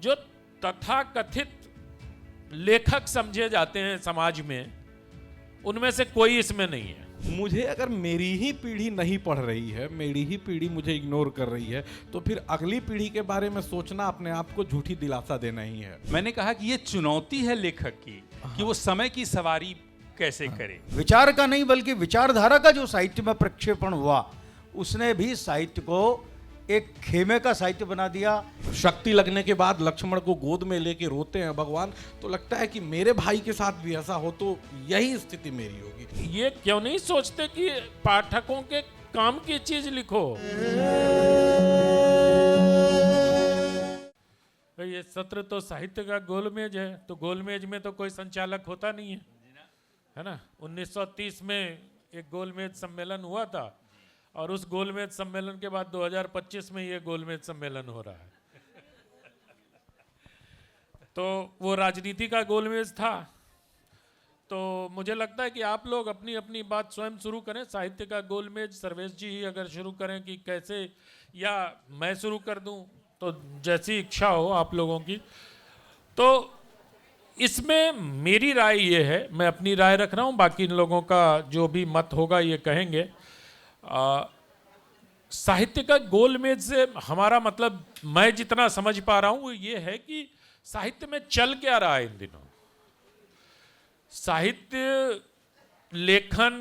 जो तथाकथित लेखक समझे जाते हैं समाज में, उनमें से कोई इसमें नहीं है। मुझे अगर मेरी ही पीढ़ी नहीं पढ़ रही है, मेरी ही पीढ़ी मुझे इग्नोर कर रही है, तो फिर अगली पीढ़ी के बारे में सोचना अपने आप को झूठी दिलासा देना ही है। मैंने कहा कि ये चुनौती है लेखक की कि वो समय की सवारी कैसे करे। विचार का नहीं बल्कि विचारधारा का जो साहित्य में प्रक्षेपण हुआ, उसने भी साहित्य को एक खेमे का साहित्य बना दिया। शक्ति लगने के बाद लक्ष्मण को गोद में लेके रोते हैं भगवान, तो लगता है कि मेरे भाई के साथ भी ऐसा हो तो यही स्थिति मेरी होगी। ये क्यों नहीं सोचते कि पाठकों के काम की चीज लिखो। ये सत्र तो साहित्य का गोलमेज है, तो गोलमेज में तो कोई संचालक होता नहीं है ना। 1930 में एक गोलमेज सम्मेलन हुआ था, और उस गोलमेज सम्मेलन के बाद 2025 में ये गोलमेज सम्मेलन हो रहा है। तो वो राजनीति का गोलमेज था। तो मुझे लगता है कि आप लोग अपनी अपनी बात स्वयं शुरू करें। साहित्य का गोलमेज सर्वेश जी ही अगर शुरू करें कि कैसे, या मैं शुरू कर दूं, तो जैसी इच्छा हो आप लोगों की। तो इसमें मेरी राय ये है, मैं अपनी राय रख रहा हूं, बाकी इन लोगों का जो भी मत होगा ये कहेंगे। साहित्य का गोलमेज से हमारा मतलब, मैं जितना समझ पा रहा हूं वो ये है कि साहित्य में चल क्या रहा है इन दिनों। साहित्य लेखन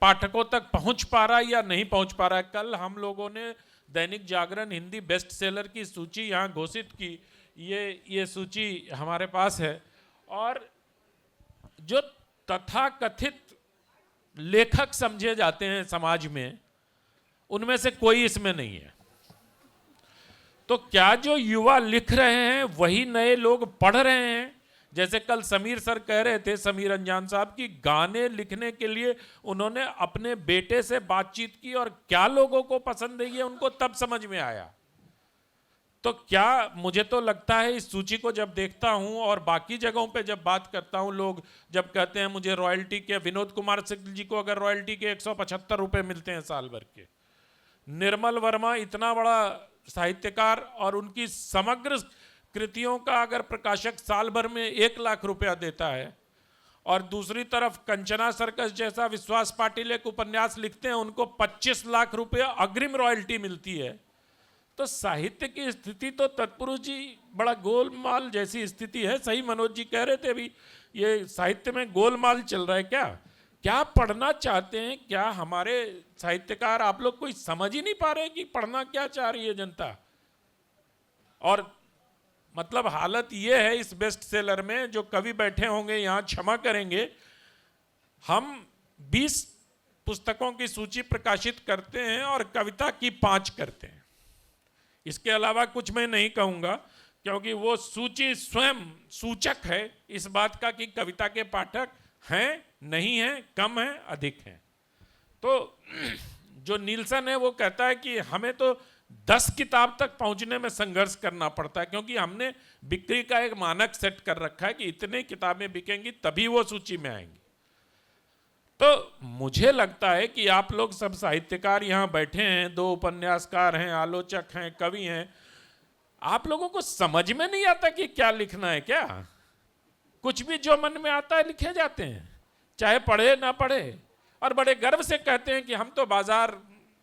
पाठकों तक पहुंच पा रहा है या नहीं पहुंच पा रहा है। कल हम लोगों ने दैनिक जागरण हिंदी बेस्ट सेलर की सूची यहां घोषित की, ये सूची हमारे पास है। और जो तथाकथित लेखक समझे जाते हैं समाज में, उनमें से कोई इसमें नहीं है। तो क्या जो युवा लिख रहे हैं वही नए लोग पढ़ रहे हैं? जैसे कल समीर सर कह रहे थे, समीर अंजान साहब, की गाने लिखने के लिए उन्होंने अपने बेटे से बातचीत की और क्या लोगों को पसंद है ये उनको तब समझ में आया। तो क्या, मुझे तो लगता है इस सूची को जब देखता हूं और बाकी जगहों पे जब बात करता हूं, लोग जब कहते हैं मुझे रॉयल्टी के, विनोद कुमार सिंह जी को अगर रॉयल्टी के 175 रुपए मिलते हैं साल भर के, निर्मल वर्मा इतना बड़ा साहित्यकार और उनकी समग्र कृतियों का अगर प्रकाशक साल भर में 1 लाख रुपया देता है, और दूसरी तरफ कंचना सर्कस जैसा विश्वास पाटिल एक उपन्यास लिखते हैं, उनको 25 लाख रुपया अग्रिम रॉयल्टी मिलती है, तो साहित्य की स्थिति तो तत्पुरुष जी बड़ा गोलमाल जैसी स्थिति है। सही मनोज जी कह रहे थे अभी, ये साहित्य में गोलमाल चल रहा है। क्या पढ़ना चाहते हैं? क्या हमारे साहित्यकार, आप लोग कोई समझ ही नहीं पा रहे कि पढ़ना क्या चाह रही है जनता? और मतलब हालत ये है इस बेस्ट सेलर में, जो कवि बैठे होंगे यहाँ क्षमा करेंगे, हम 20 पुस्तकों की सूची प्रकाशित करते हैं और कविता की 5 करते हैं। इसके अलावा कुछ मैं नहीं कहूँगा, क्योंकि वो सूची स्वयं सूचक है इस बात का कि कविता के पाठक हैं, नहीं हैं, कम हैं, अधिक हैं। तो जो नीलसन है वो कहता है कि हमें तो 10 किताब तक पहुंचने में संघर्ष करना पड़ता है, क्योंकि हमने बिक्री का एक मानक सेट कर रखा है कि इतने किताबें बिकेंगी तभी वो सूची में आएंगी। तो मुझे लगता है कि आप लोग सब साहित्यकार यहाँ बैठे हैं, 2 उपन्यासकार हैं, आलोचक हैं, कवि हैं, आप लोगों को समझ में नहीं आता कि क्या लिखना है। क्या कुछ भी जो मन में आता है लिखे जाते हैं, चाहे पढ़े ना पढ़े, और बड़े गर्व से कहते हैं कि हम तो बाजार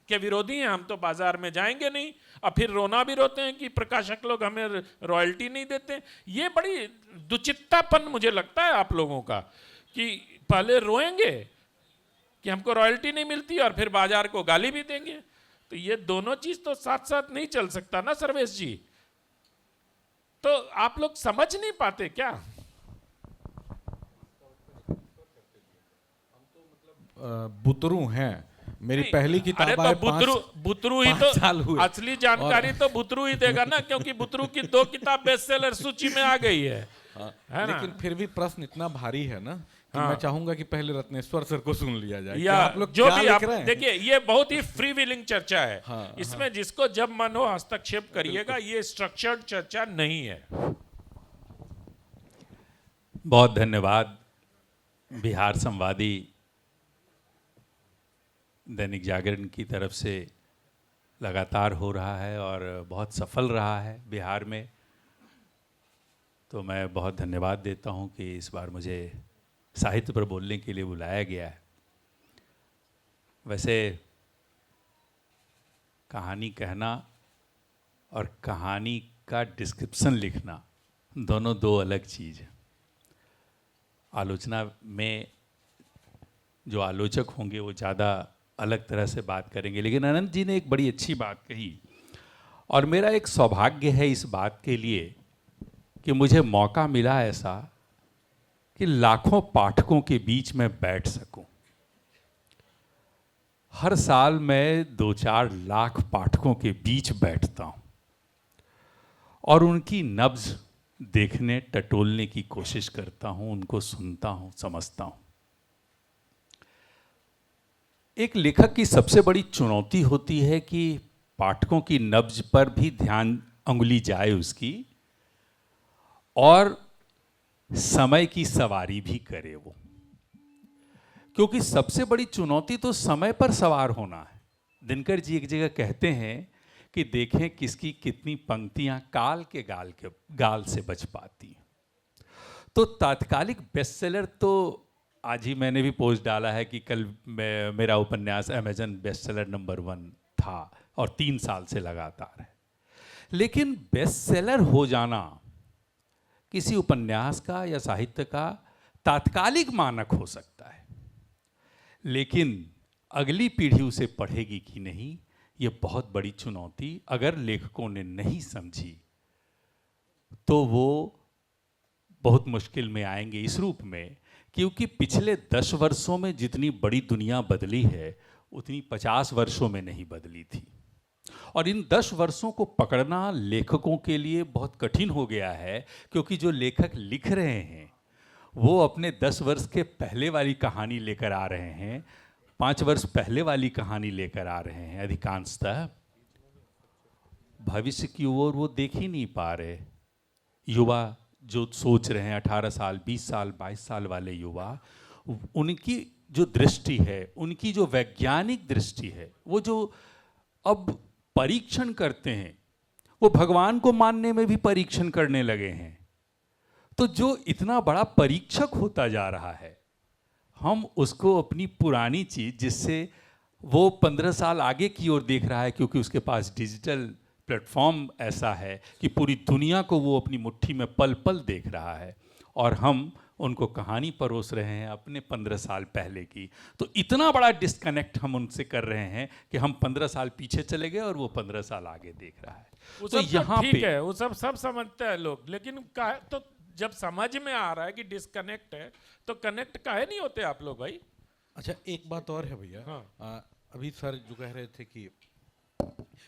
के विरोधी हैं, हम तो बाजार में जाएंगे नहीं, और फिर रोना भी रोते हैं कि प्रकाशक लोग हमें रॉयल्टी नहीं देते। ये बड़ी दुचित्तापन मुझे लगता है आप लोगों का, कि पहले रोएंगे कि हमको रॉयल्टी नहीं मिलती और फिर बाजार को गाली भी देंगे। तो ये दोनों चीज तो साथ साथ नहीं चल सकता ना सर्वेश जी। तो आप लोग समझ नहीं पाते क्या? बुतरू हैं। मेरी पहली किताब अरे तो बुतरू ही तो असली जानकारी तो बुतरू ही देगा ना, क्योंकि बुतरू की 2 किताब बेस्ट सेलर सूची में आ गई है ना? लेकिन फिर भी प्रश्न इतना भारी है ना कि मैं चाहूंगा कि पहले रत्नेश्वर सर को सुन लिया जाए। या आप लोग जो क्या भी लिख आप रहे हैं? देखिए, ये बहुत ही फ्री विलिंग चर्चा है। इसमें हाँ। जिसको जब मन हो हस्तक्षेप करिएगा, ये स्ट्रक्चर्ड चर्चा नहीं है। बहुत धन्यवाद। बिहार संवादी दैनिक जागरण की तरफ से लगातार हो रहा है और बहुत सफल रहा है बिहार में। तो मैं बहुत धन्यवाद देता हूं कि इस बार मुझे साहित्य पर बोलने के लिए बुलाया गया है। वैसे कहानी कहना और कहानी का डिस्क्रिप्शन लिखना दोनों दो अलग चीज़ है। आलोचना में जो आलोचक होंगे वो ज़्यादा अलग तरह से बात करेंगे, लेकिन अनंत जी ने एक बड़ी अच्छी बात कही और मेरा एक सौभाग्य है इस बात के लिए कि मुझे मौका मिला ऐसा कि लाखों पाठकों के बीच में बैठ सकूं। हर साल मैं 2-4 लाख पाठकों के बीच बैठता हूं और उनकी नब्ज देखने टटोलने की कोशिश करता हूं, उनको सुनता हूं, समझता हूं। एक लेखक की सबसे बड़ी चुनौती होती है कि पाठकों की नब्ज पर भी ध्यान अंगुली जाए उसकी, और समय की सवारी भी करे वो, क्योंकि सबसे बड़ी चुनौती तो समय पर सवार होना है। दिनकर जी एक जगह कहते हैं कि देखें किसकी कितनी पंक्तियां काल के गाल से बच पाती हैं। तो तात्कालिक बेस्टसेलर तो आज ही मैंने भी पोस्ट डाला है कि कल मेरा उपन्यास अमेजन बेस्टसेलर नंबर 1 था और 3 साल से लगातार है। लेकिन बेस्टसेलर हो जाना किसी उपन्यास का या साहित्य का तात्कालिक मानक हो सकता है, लेकिन अगली पीढ़ी उसे पढ़ेगी कि नहीं, ये बहुत बड़ी चुनौती अगर लेखकों ने नहीं समझी तो वो बहुत मुश्किल में आएंगे इस रूप में, क्योंकि पिछले 10 वर्षों में जितनी बड़ी दुनिया बदली है उतनी 50 वर्षों में नहीं बदली थी। और इन 10 वर्षों को पकड़ना लेखकों के लिए बहुत कठिन हो गया है, क्योंकि जो लेखक लिख रहे हैं वो अपने 10 वर्ष के पहले वाली कहानी लेकर आ रहे हैं, 5 वर्ष पहले वाली कहानी लेकर आ रहे हैं। अधिकांशतः भविष्य की ओर वो देख ही नहीं पा रहे। युवा जो सोच रहे हैं 18 साल, 20 साल, 22 साल वाले युवा, उनकी जो दृष्टि है, उनकी जो वैज्ञानिक दृष्टि है, वो जो अब परीक्षण करते हैं, वो भगवान को मानने में भी परीक्षण करने लगे हैं। तो जो इतना बड़ा परीक्षक होता जा रहा है, हम उसको अपनी पुरानी चीज, जिससे वो 15 साल आगे की ओर देख रहा है, क्योंकि उसके पास डिजिटल प्लेटफॉर्म ऐसा है कि पूरी दुनिया को वो अपनी मुट्ठी में पल पल देख रहा है, और हम उनको कहानी परोस रहे हैं अपने 15 साल पहले की। तो इतना बड़ा डिस्कनेक्ट हम उनसे कर रहे हैं कि हम 15 साल पीछे चले गए और वो 15 साल आगे देख रहा है। तो यहाँ ठीक है, वो सब समझते हैं लोग, लेकिन तो जब समझ में आ रहा है कि डिस्कनेक्ट है तो कनेक्ट काहे नहीं होते आप लोग भाई? अच्छा, एक बात और है भैया। हाँ। अभी सर जो कह रहे थे कि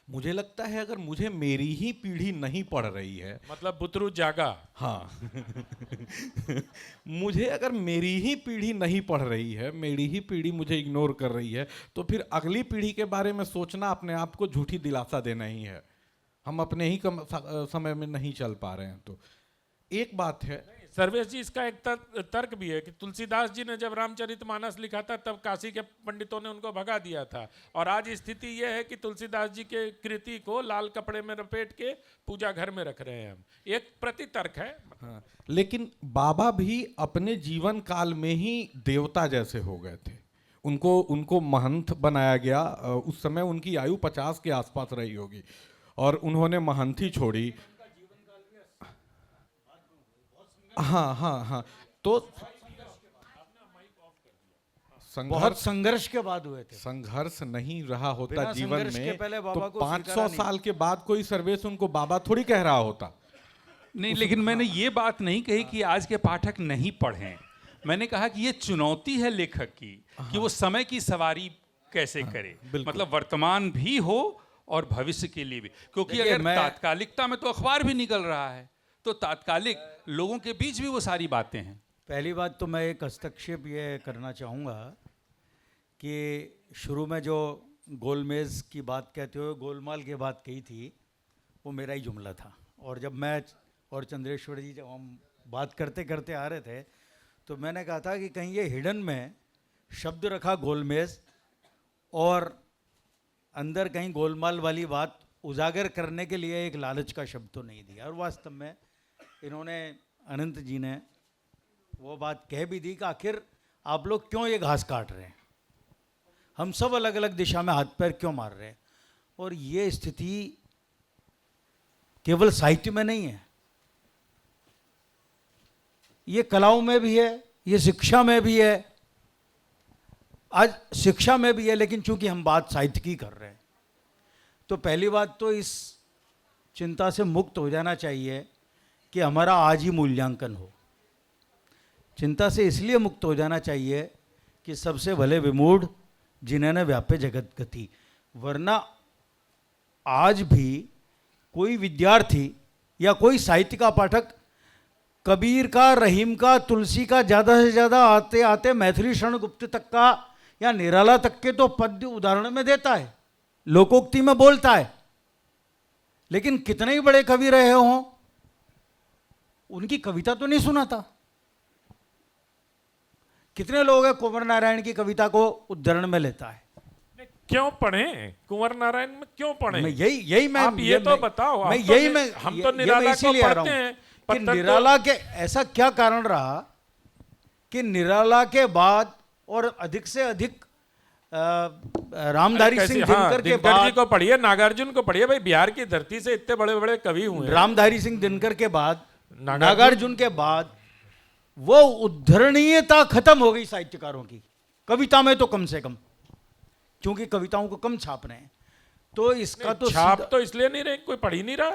मुझे लगता है अगर मुझे मेरी ही पीढ़ी नहीं पढ़ रही है, मतलब बुतरू जागा। हाँ मुझे अगर मेरी ही पीढ़ी नहीं पढ़ रही है, मेरी ही पीढ़ी मुझे इग्नोर कर रही है, तो फिर अगली पीढ़ी के बारे में सोचना अपने आप को झूठी दिलासा देना ही है। हम अपने ही समय में नहीं चल पा रहे हैं। तो एक बात है सर्वेश जी, इसका एक तर्क भी है कि तुलसीदास जी ने जब रामचरितमानस लिखा था तब काशी के पंडितों ने उनको भगा दिया था, और आज स्थिति यह है कि तुलसीदास जी के कृति को लाल कपड़े में लपेट के पूजा घर में रख रहे हैं हम। एक प्रति तर्क है। हाँ, लेकिन बाबा भी अपने जीवन काल में ही देवता जैसे हो गए थे। उनको महंत बनाया गया। उस समय उनकी आयु 50 के आसपास रही होगी और उन्होंने महंती छोड़ी। हाँ, तो बहुत संघर्ष के बाद हुए थे। संघर्ष नहीं रहा होता बिना जीवन संघर्ष के में पहले तो बाबा को 500 साल के बाद कोई सर्वेश उनको बाबा थोड़ी कह रहा होता। नहीं, लेकिन मैंने ये बात नहीं कही कि आज के पाठक नहीं पढ़ें। मैंने कहा कि ये चुनौती है लेखक की कि वो समय की सवारी कैसे करे, मतलब वर्तमान भी हो और भविष्य के लिए भी। क्योंकि अगर तात्कालिकता में तो अखबार भी निकल रहा है, तो तात्कालिक लोगों के बीच भी वो सारी बातें हैं। पहली बात तो मैं एक हस्तक्षेप ये करना चाहूँगा कि शुरू में जो गोलमेज की बात कहते हुए गोलमाल की बात कही थी, वो मेरा ही जुमला था। और जब मैं और चंद्रेश्वर जी जब हम बात करते करते आ रहे थे, तो मैंने कहा था कि कहीं ये हिडन में शब्द रखा गोलमेज और अंदर कहीं गोलमाल वाली बात उजागर करने के लिए एक लालच का शब्द तो नहीं दिया। और वास्तव में इन्होंने अनंत जी ने वो बात कह भी दी कि आखिर आप लोग क्यों ये घास काट रहे हैं, हम सब अलग अलग दिशा में हाथ पैर क्यों मार रहे हैं। और ये स्थिति केवल साहित्य में नहीं है, ये कलाओं में भी है, ये शिक्षा में भी है। आज शिक्षा में भी है, लेकिन चूंकि हम बात साहित्य की कर रहे हैं तो पहली बात तो इस चिंता से मुक्त हो जाना चाहिए कि हमारा आज ही मूल्यांकन हो। चिंता से इसलिए मुक्त हो जाना चाहिए कि सबसे भले विमूढ़ जिन्होंने व्यापे जगत गति, वरना आज भी कोई विद्यार्थी या कोई साहित्य का पाठक कबीर का, रहीम का, तुलसी का, ज़्यादा से ज़्यादा आते आते मैथिली शरण गुप्त तक का या निराला तक के तो पद्य उदाहरण में देता है, लोकोक्ति में बोलता है, लेकिन कितने ही बड़े कवि रहे हों उनकी कविता तो नहीं सुनाता। कितने लोग हैं कुंवर नारायण की कविता को उद्धरण में लेता है। क्यों पढ़े कुंवर नारायण में, क्यों पढ़े? मैं यही मैं आप ये तो बताओ। मैं हम तो यही मैं हम तो निराला को पढ़ते हैं कि निराला के ऐसा क्या कारण रहा कि निराला के बाद और अधिक से अधिक रामधारी सिंह दिनकर के दिनकर जी बाद, को पढ़िए, नागार्जुन को पढ़िए, भाई बिहार की धरती से इतने बड़े बड़े कवि हुए हैं। रामधारी सिंह दिनकर के बाद, नागार्जुन के बाद वो उद्धरणीयता खत्म हो गई साहित्यकारों की, कविता में तो कम से कम, क्योंकि कविताओं को कम छाप रहे हैं। तो इसका तो छाप तो इसलिए नहीं रहे, कोई पढ़ ही नहीं रहा,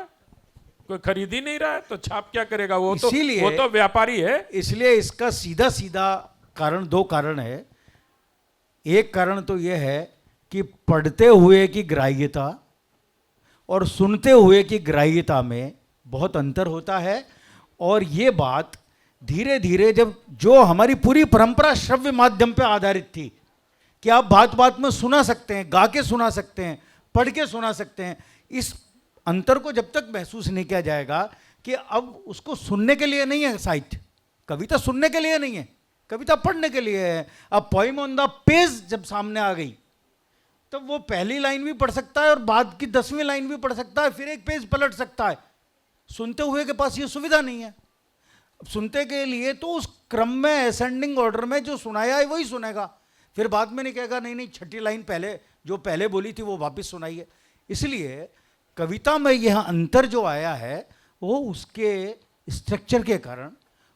कोई खरीद ही नहीं रहा है, तो छाप क्या करेगा? वो तो व्यापारी है। इसलिए इसका सीधा सीधा कारण, दो कारण है। एक कारण तो यह है कि पढ़ते हुए की ग्राह्यता और सुनते हुए की ग्राह्यता में बहुत अंतर होता है। और ये बात धीरे धीरे, जब जो हमारी पूरी परंपरा श्रव्य माध्यम पे आधारित थी कि आप बात बात में सुना सकते हैं, गा के सुना सकते हैं, पढ़ के सुना सकते हैं, इस अंतर को जब तक महसूस नहीं किया जाएगा कि अब उसको सुनने के लिए नहीं है साहित्य, कविता सुनने के लिए नहीं है, कविता पढ़ने के लिए है। अब पोइम ऑन द पेज जब सामने आ गई तब वो पहली लाइन भी पढ़ सकता है और बाद की 10वीं लाइन भी पढ़ सकता है, फिर एक पेज पलट सकता है। सुनते हुए के पास ये सुविधा नहीं है। सुनते के लिए तो उस क्रम में, असेंडिंग ऑर्डर में जो सुनाया है वही सुनेगा, फिर बाद में नहीं कहेगा नहीं नहीं छठी लाइन पहले जो पहले बोली थी वो वापस सुनाइए। इसलिए कविता में यह अंतर जो आया है वो उसके स्ट्रक्चर के कारण,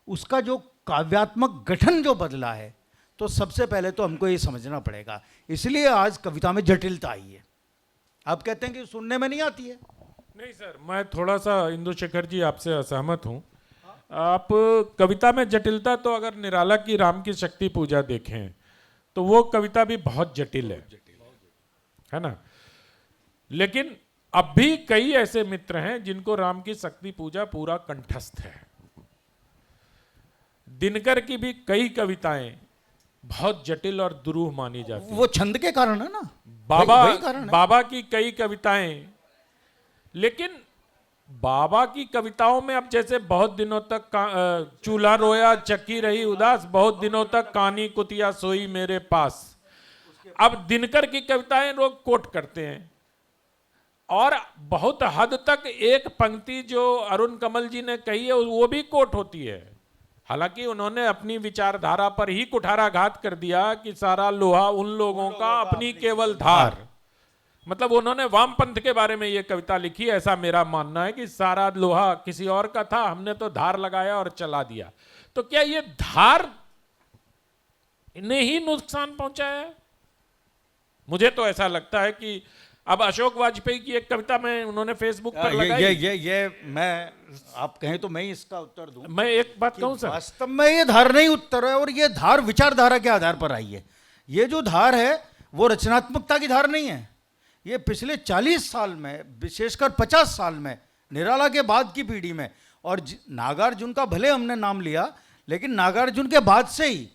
उसका जो काव्यात्मक गठन जो बदला है। तो सबसे पहले तो हमको ये समझना पड़ेगा, इसलिए आज कविता में जटिलता आई है। आप कहते हैं कि सुनने में नहीं आती है। नहीं सर, मैं थोड़ा सा इंदुशेखर जी आपसे असहमत हूँ। आप कविता में जटिलता, तो अगर निराला की राम की शक्ति पूजा देखें तो वो कविता भी बहुत जटिल है ना। लेकिन अब भी कई ऐसे मित्र हैं जिनको राम की शक्ति पूजा पूरा कंठस्थ है। दिनकर की भी कई कविताएं बहुत जटिल और दुरूह मानी जाती हैं। वो छंद के कारण है ना, बाबा कारण है। बाबा की कई कविताएं, लेकिन बाबा की कविताओं में अब जैसे बहुत दिनों तक चूल्हा रोया चक्की रही उदास, बहुत दिनों तक कानी कुतिया सोई मेरे पास। अब दिनकर की कविताएं लोग कोट करते हैं और बहुत हद तक एक पंक्ति जो अरुण कमल जी ने कही है वो भी कोट होती है। हालांकि उन्होंने अपनी विचारधारा पर ही कुठाराघात कर दिया कि सारा लोहा उन लोगों का अपनी केवल धार, मतलब उन्होंने वामपंथ के बारे में ये कविता लिखी, ऐसा मेरा मानना है कि सारा लोहा किसी और का था, हमने तो धार लगाया और चला दिया। तो क्या ये धार ने ही नुकसान पहुंचाया है? मुझे तो ऐसा लगता है कि अब अशोक वाजपेयी की एक कविता में उन्होंने फेसबुक पर लगाई। ये मैं, आप कहें तो मैं इसका उत्तर दूं। मैं एक बात कहूं सर, वास्तव में ये धार नहीं उत्तर है, और ये धार विचारधारा के आधार पर आई है। ये जो धार है वो रचनात्मकता की धार नहीं है। ये पिछले 40 साल में, विशेषकर 50 साल में, निराला के बाद की पीढ़ी में, और नागार्जुन का भले हमने नाम लिया, लेकिन नागार्जुन के बाद से ही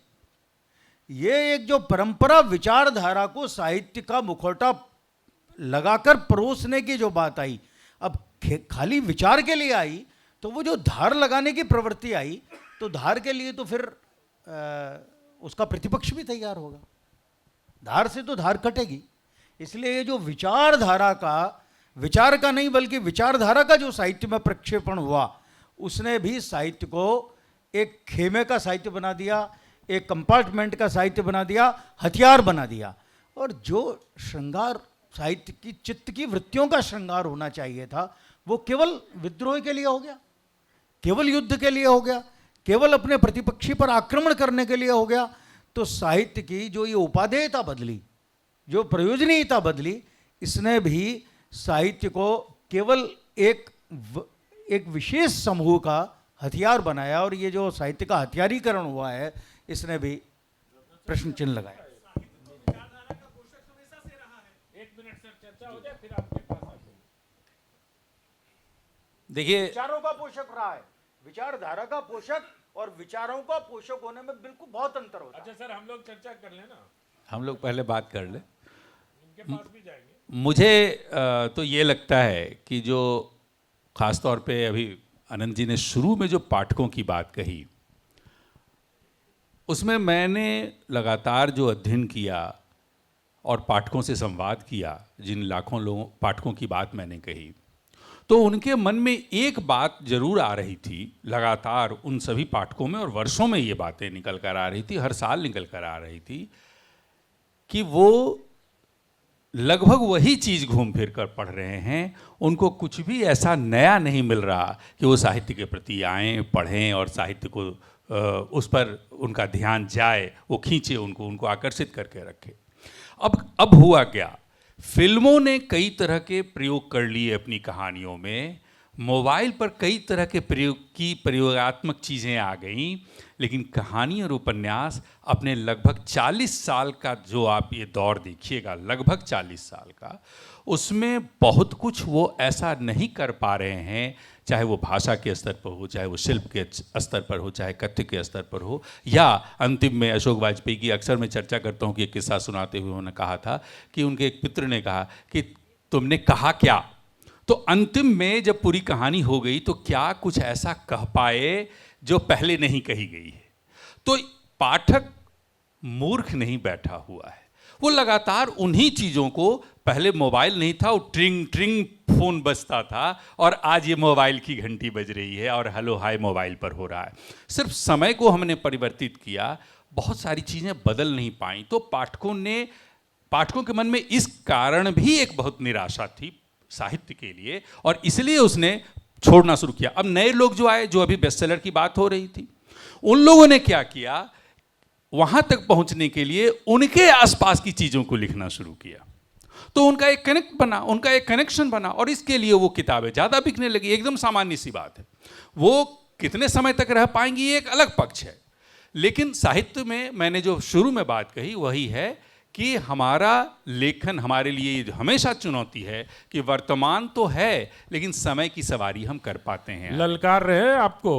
ये एक जो परंपरा विचारधारा को साहित्य का मुखौटा लगाकर परोसने की जो बात आई, अब खाली विचार के लिए आई, तो वो जो धार लगाने की प्रवृत्ति आई, तो धार के लिए तो फिर उसका प्रतिपक्ष भी तैयार होगा। धार से तो धार कटेगी। इसलिए ये जो विचारधारा का, विचार का नहीं बल्कि विचारधारा का जो साहित्य में प्रक्षेपण हुआ, उसने भी साहित्य को एक खेमे का साहित्य बना दिया, एक कंपार्टमेंट का साहित्य बना दिया, हथियार बना दिया। और जो श्रृंगार साहित्य की चित्त की वृत्तियों का श्रृंगार होना चाहिए था, वो केवल विद्रोह के लिए हो गया, केवल युद्ध के लिए हो गया, केवल अपने प्रतिपक्षी पर आक्रमण करने के लिए हो गया। तो साहित्य की जो ये उपादेयता बदली, जो प्रयोजनीयता बदली, इसने भी साहित्य को केवल एक विशेष समूह का हथियार बनाया। और ये जो साहित्य का हथियारीकरण हुआ है, इसने भी प्रश्न चिन्ह लगाया। देखिए, विचारों का पोषक रहा है, विचारधारा का पोषक और विचारों का पोषक होने में बिल्कुल बहुत अंतर होता है। अच्छा सर, हम लोग चर्चा कर लें ना, हम लोग पहले बात कर ले। इनके पास भी जाएंगे। मुझे तो ये लगता है कि जो ख़ास तौर पे अभी अनंत जी ने शुरू में जो पाठकों की बात कही, उसमें मैंने लगातार जो अध्ययन किया और पाठकों से संवाद किया, जिन लाखों लोगों पाठकों की बात मैंने कही, तो उनके मन में एक बात जरूर आ रही थी लगातार, उन सभी पाठकों में, और वर्षों में ये बातें निकल कर आ रही थी, हर साल निकल कर आ रही थी, कि वो लगभग वही चीज़ घूम फिर कर पढ़ रहे हैं। उनको कुछ भी ऐसा नया नहीं मिल रहा कि वो साहित्य के प्रति आएँ, पढ़ें और साहित्य को उस पर उनका ध्यान जाए, वो खींचे उनको आकर्षित करके रखे। अब हुआ क्या, फिल्मों ने कई तरह के प्रयोग कर लिए अपनी कहानियों में, मोबाइल पर कई तरह के प्रयोगात्मक चीज़ें आ गईं, लेकिन कहानी और उपन्यास अपने लगभग 40 साल का, जो आप ये दौर देखिएगा, लगभग 40 साल का, उसमें बहुत कुछ वो ऐसा नहीं कर पा रहे हैं, चाहे वो भाषा के स्तर पर हो, चाहे वो शिल्प के स्तर पर हो, चाहे कथ्य के स्तर पर हो, या अंतिम में अशोक वाजपेयी की अक्सर मैं चर्चा करता हूँ कि एक किस्सा सुनाते हुए उन्होंने कहा था कि उनके एक पित्र ने कहा कि तुमने कहा क्या। तो अंतिम में जब पूरी कहानी हो गई तो क्या कुछ ऐसा कह पाए जो पहले नहीं कही गई है। तो पाठक मूर्ख नहीं बैठा हुआ है, वो लगातार उन्हीं चीज़ों को, पहले मोबाइल नहीं था, वो ट्रिंग ट्रिंग फ़ोन बजता था, और आज ये मोबाइल की घंटी बज रही है और हेलो हाय मोबाइल पर हो रहा है। सिर्फ समय को हमने परिवर्तित किया, बहुत सारी चीज़ें बदल नहीं पाई। तो पाठकों के मन में इस कारण भी एक बहुत निराशा थी साहित्य के लिए, और इसलिए उसने छोड़ना शुरू किया। अब नए लोग जो आए, जो अभी बेस्टसेलर की बात हो रही थी, उन लोगों ने क्या किया, वहां तक पहुंचने के लिए उनके आसपास की चीज़ों को लिखना शुरू किया। तो उनका एक कनेक्शन बना, और इसके लिए वो किताबें ज़्यादा बिकने लगी। एकदम सामान्य सी बात है। वो कितने समय तक रह पाएंगी ये एक अलग पक्ष है, लेकिन साहित्य में मैंने जो शुरू में बात कही वही है कि हमारा लेखन हमारे लिए हमेशा चुनौती है कि वर्तमान तो है, लेकिन समय की सवारी हम कर पाते हैं। ललकार रहे आपको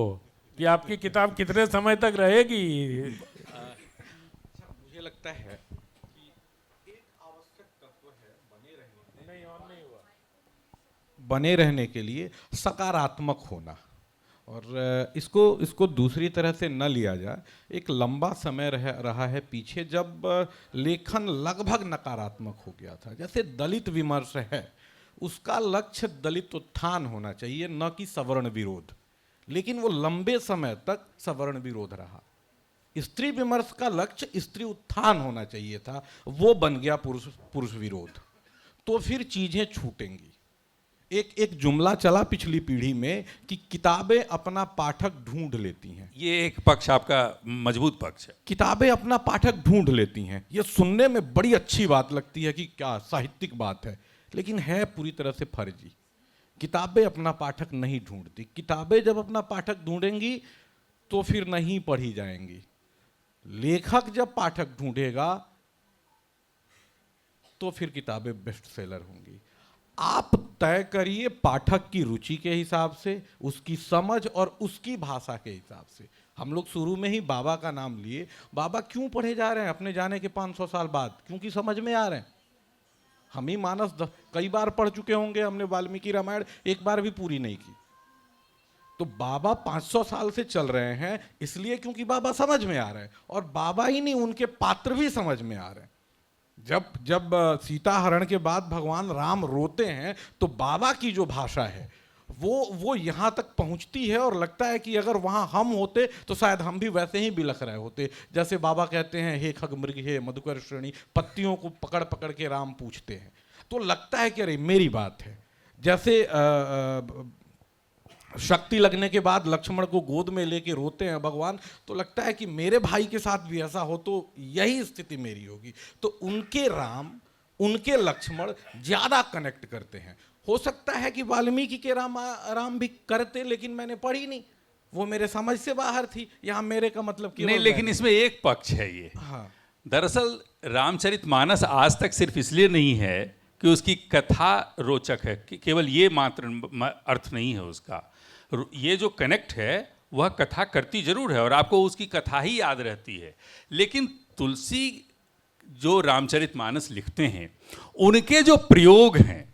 कि आपकी किताब कितने समय तक रहेगी। मुझे लगता है कि एक आवश्यक तत्व है बने रहने के लिए सकारात्मक होना, और इसको दूसरी तरह से न लिया जाए। एक लंबा समय रहा है पीछे जब लेखन लगभग नकारात्मक हो गया था। जैसे दलित विमर्श है, उसका लक्ष्य दलित उत्थान होना चाहिए, न कि सवर्ण विरोध, लेकिन वो लंबे समय तक सवर्ण विरोध रहा। स्त्री विमर्श का लक्ष्य स्त्री उत्थान होना चाहिए था, वो बन गया पुरुष विरोध। तो फिर चीजें छूटेंगी। एक जुमला चला पिछली पीढ़ी में कि किताबें अपना पाठक ढूंढ लेती हैं। ये एक पक्ष आपका मजबूत पक्ष है। किताबें अपना पाठक ढूंढ लेती हैं, ये सुनने में बड़ी अच्छी बात लगती है कि क्या साहित्यिक बात है, लेकिन है पूरी तरह से फर्जी। किताबें अपना पाठक नहीं ढूंढती। किताबें जब अपना पाठक ढूंढेंगी तो फिर नहीं पढ़ी जाएंगी। लेखक जब पाठक ढूंढेगा तो फिर किताबें बेस्ट सेलर होंगी। आप तय करिए पाठक की रुचि के हिसाब से, उसकी समझ और उसकी भाषा के हिसाब से। हम लोग शुरू में ही बाबा का नाम लिए। बाबा क्यों पढ़े जा रहे हैं अपने जाने के 500 साल बाद? क्योंकि समझ में आ रहे हैं। हम ही मानस कई बार पढ़ चुके होंगे, हमने वाल्मीकि रामायण एक बार भी पूरी नहीं की। तो बाबा 500 साल से चल रहे हैं इसलिए क्योंकि बाबा समझ में आ रहे हैं, और बाबा ही नहीं, उनके पात्र भी समझ में आ रहे हैं। जब सीता हरण के बाद भगवान राम रोते हैं तो बाबा की जो भाषा है वो यहाँ तक पहुँचती है और लगता है कि अगर वहाँ हम होते तो शायद हम भी वैसे ही बिलख रहे होते। जैसे बाबा कहते हैं, हे खग मृग हे मधुकर श्रेणी, पत्तियों को पकड़ पकड़ के राम पूछते हैं, तो लगता है कि अरे मेरी बात है। जैसे शक्ति लगने के बाद लक्ष्मण को गोद में लेके रोते हैं भगवान, तो लगता है कि मेरे भाई के साथ भी ऐसा हो तो यही स्थिति मेरी होगी। तो उनके राम, उनके लक्ष्मण ज़्यादा कनेक्ट करते हैं। हो सकता है कि वाल्मीकि के राम भी करते, लेकिन मैंने पढ़ी नहीं, वो मेरे समझ से बाहर थी। यहाँ मेरे का मतलब कि नहीं, लेकिन इसमें एक पक्ष है ये। हाँ, दरअसल रामचरितमानस आज तक सिर्फ इसलिए नहीं है कि उसकी कथा रोचक है, कि केवल ये मात्र अर्थ नहीं है उसका। ये जो कनेक्ट है वह कथा करती जरूर है और आपको उसकी कथा ही याद रहती है, लेकिन तुलसी जो रामचरितमानस लिखते हैं, उनके जो प्रयोग हैं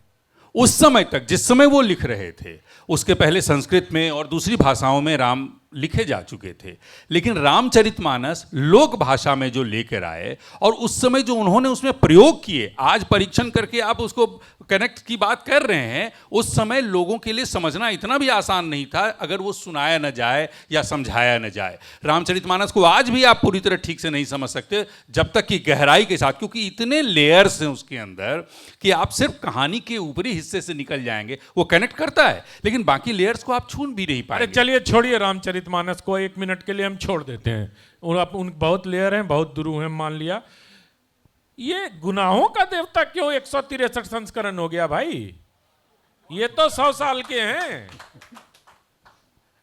उस समय तक, जिस समय वो लिख रहे थे, उसके पहले संस्कृत में और दूसरी भाषाओं में राम लिखे जा चुके थे, लेकिन रामचरितमानस लोक भाषा में जो लेकर आए और उस समय जो उन्होंने उसमें प्रयोग किए, आज परीक्षण करके आप उसको कनेक्ट की बात कर रहे हैं, उस समय लोगों के लिए समझना इतना भी आसान नहीं था अगर वो सुनाया न जाए या समझाया न जाए। रामचरितमानस को आज भी आप पूरी तरह ठीक से नहीं समझ सकते जब तक कि गहराई के साथ, क्योंकि इतने लेयर्स हैं उसके अंदर कि आप सिर्फ कहानी के ऊपरी हिस्से से निकल जाएंगे। वो कनेक्ट करता है लेकिन बाकी लेयर्स को आप छू भी नहीं पाएंगे। चलिए छोड़िए रामचरितमानस को, 1 मिनट के लिए हम छोड़ देते हैं। उन बहुत लेयर हैं, बहुत दुरू हैं, मान लिया। ये गुनाहों का देवता क्यों 163 संस्करण हो गया भाई? ये तो 100 साल के हैं।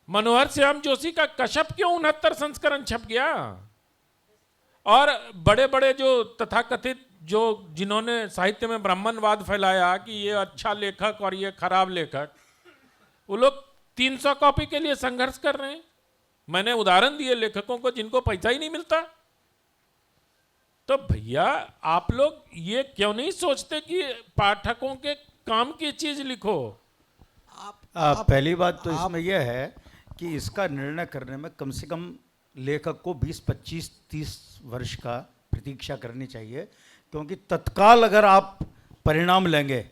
मनोहर श्याम जोशी का कश्यप क्यों 69 संस्करण छप गया? और बड़े बड़े जो तथाकथित जो जिन्होंने साहित्य में ब्राह्मणवाद फैलाया कि ये अच्छा लेखक और ये खराब लेखक, वो लोग 300 कॉपी के लिए संघर्ष कर रहे हैं। मैंने उदाहरण दिए लेखकों को जिनको पैसा ही नहीं मिलता। तो भैया आप लोग ये क्यों नहीं सोचते कि पाठकों के काम की चीज लिखो? पहली बात तो इसमें यह है कि इसका निर्णय करने में कम से कम लेखक को 20, 25, 30 वर्ष का प्रतीक्षा करनी चाहिए, क्योंकि तत्काल अगर आप परिणाम लेंगे,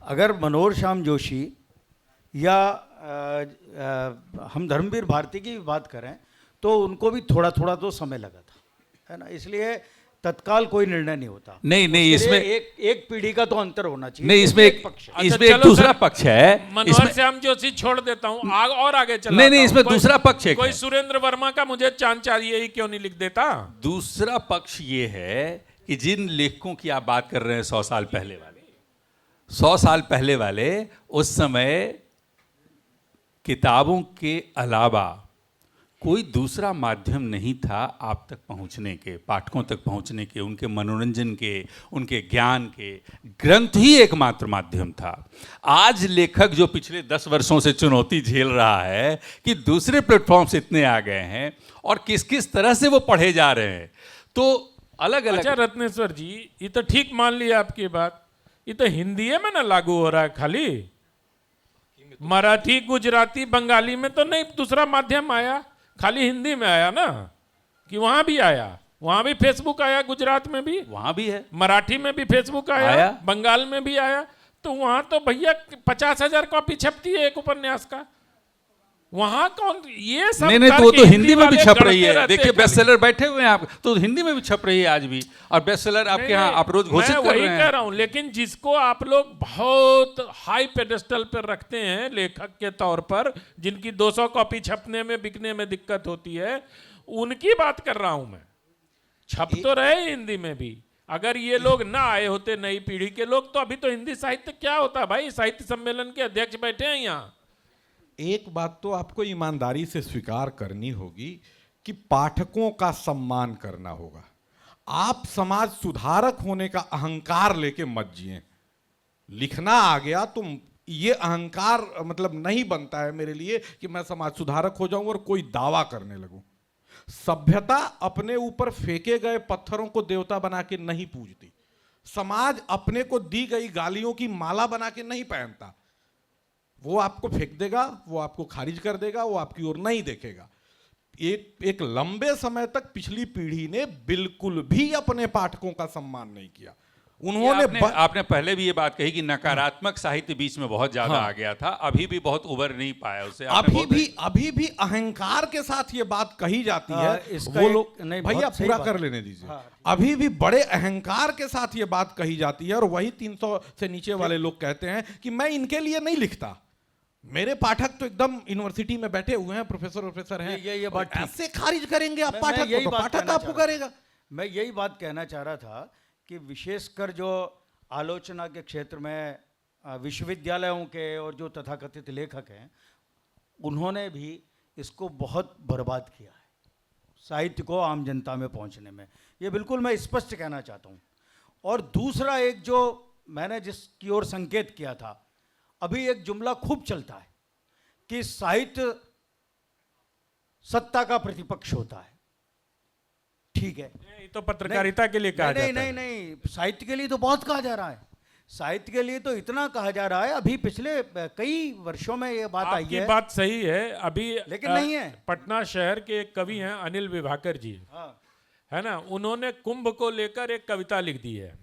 अगर मनोहर श्याम जोशी या हम धर्मवीर भारती की बात करें तो उनको भी थोड़ा थोड़ा तो समय लगा था, है ना। इसलिए तत्काल कोई निर्णय नहीं होता। नहीं इसमें एक पीढ़ी का तो अंतर होना चाहिए। नहीं, इसमें एक दूसरा पक्ष है। मनोहर श्याम जोशी छोड़ देता हूं, और आगे चला। नहीं, इसमें दूसरा पक्ष है। कोई सुरेंद्र वर्मा का मुझे चांद चाहिए ही क्यों नहीं लिख देता? दूसरा पक्ष ये है कि जिन लेखकों की आप बात कर रहे हैं 100 साल पहले वाले, 100 साल पहले वाले, उस समय किताबों के अलावा कोई दूसरा माध्यम नहीं था आप तक पहुंचने के, पाठकों तक पहुंचने के, उनके मनोरंजन के, उनके ज्ञान के। ग्रंथ ही एकमात्र माध्यम था। आज लेखक जो पिछले 10 वर्षों से चुनौती झेल रहा है कि दूसरे प्लेटफॉर्म्स इतने आ गए हैं और किस किस तरह से वो पढ़े जा रहे हैं, तो अलग अलग। अच्छा रत्नेश्वर जी, ये तो ठीक मान लिया आपकी बात, ये तो हिंदी में ना लागू हो रहा है खाली, मराठी, गुजराती, बंगाली में तो नहीं दूसरा माध्यम आया, खाली हिंदी में आया ना? कि वहां भी आया? वहां भी फेसबुक आया, गुजरात में भी, वहां भी है, मराठी में भी फेसबुक आया, बंगाल में भी आया। तो वहां तो भैया 50,000 कॉपी छपती है एक उपन्यास का, वहां कौन ये सब? नहीं तो हिंदी में भी छप रही है। देखिए बेस्ट सेलर बैठे हुए हैं आप, तो हिंदी में भी छप रही है आज भी, और बेस्ट सेलर आपके यहाँ आप रोज घोषित कर रहे हैं। कह रहा हूं, लेकिन जिसको आप लोग बहुत हाई पेडेस्टल पर रखते हैं लेखक के तौर पर, जिनकी 200 कॉपी छपने में, बिकने में दिक्कत होती है, उनकी बात कर रहा हूं मैं। छप तो रहे हिंदी में भी। अगर ये लोग ना आए होते, नई पीढ़ी के लोग, तो अभी तो हिंदी साहित्य क्या होता भाई? साहित्य सम्मेलन के अध्यक्ष बैठे हैं यहाँ। एक बात तो आपको ईमानदारी से स्वीकार करनी होगी कि पाठकों का सम्मान करना होगा। आप समाज सुधारक होने का अहंकार लेके मत जिए। लिखना आ गया तो ये अहंकार मतलब नहीं बनता है मेरे लिए कि मैं समाज सुधारक हो जाऊं और कोई दावा करने लगूं। सभ्यता अपने ऊपर फेंके गए पत्थरों को देवता बना के नहीं पूजती। समाज अपने को दी गई गालियों की माला बना के नहीं पहनता। वो आपको फेंक देगा, वो आपको खारिज कर देगा, वो आपकी ओर नहीं देखेगा। एक लंबे समय तक पिछली पीढ़ी ने बिल्कुल भी अपने पाठकों का सम्मान नहीं किया। उन्होंने आपने पहले भी ये बात कही कि नकारात्मक साहित्य बीच में बहुत ज्यादा आ गया था, अभी भी बहुत उभर नहीं पाया उससे। अभी भी अहंकार के साथ ये बात कही जाती है। इसका वो एक- लोग नहीं, भैया बहुत सही पूरा बात। कर लेने दीजिए। अभी भी बड़े अहंकार के साथ ये बात कही जाती है, और वही 300 से नीचे वाले लोग कहते हैं कि मैं इनके लिए नहीं लिखता। मेरे पाठक तो एकदम यूनिवर्सिटी में बैठे हुए हैं, प्रोफेसर हैं, ये बात ठीक। ऐसे खारिज करेंगे आप मैं पाठक यही को, तो बात पाठक कहना आपको चाह रहा करेगा। मैं यही बात कहना चाह रहा था कि विशेषकर जो आलोचना के क्षेत्र में विश्वविद्यालयों के और जो तथाकथित लेखक हैं, उन्होंने भी इसको बहुत बर्बाद किया है साहित्य को आम जनता में पहुंचने में। ये बिल्कुल मैं स्पष्ट कहना चाहता हूँ। और दूसरा एक जो मैंने जिसकी ओर संकेत किया था, अभी एक जुमला खूब चलता है कि साहित्य सत्ता का प्रतिपक्ष होता है। ठीक है, ये तो पत्रकारिता के लिए कहा नहीं, जाता है। नहीं, साहित्य के लिए तो बहुत कहा जा रहा है। साहित्य के लिए तो इतना कहा जा रहा है, अभी पिछले कई वर्षों में ये बात आई आपकी है। बात सही है। अभी लेकिन नहीं है। पटना शहर के एक कवि हैं अनिल विभाकर जी, हाँ, है ना, उन्होंने कुंभ को लेकर एक कविता लिख दी है।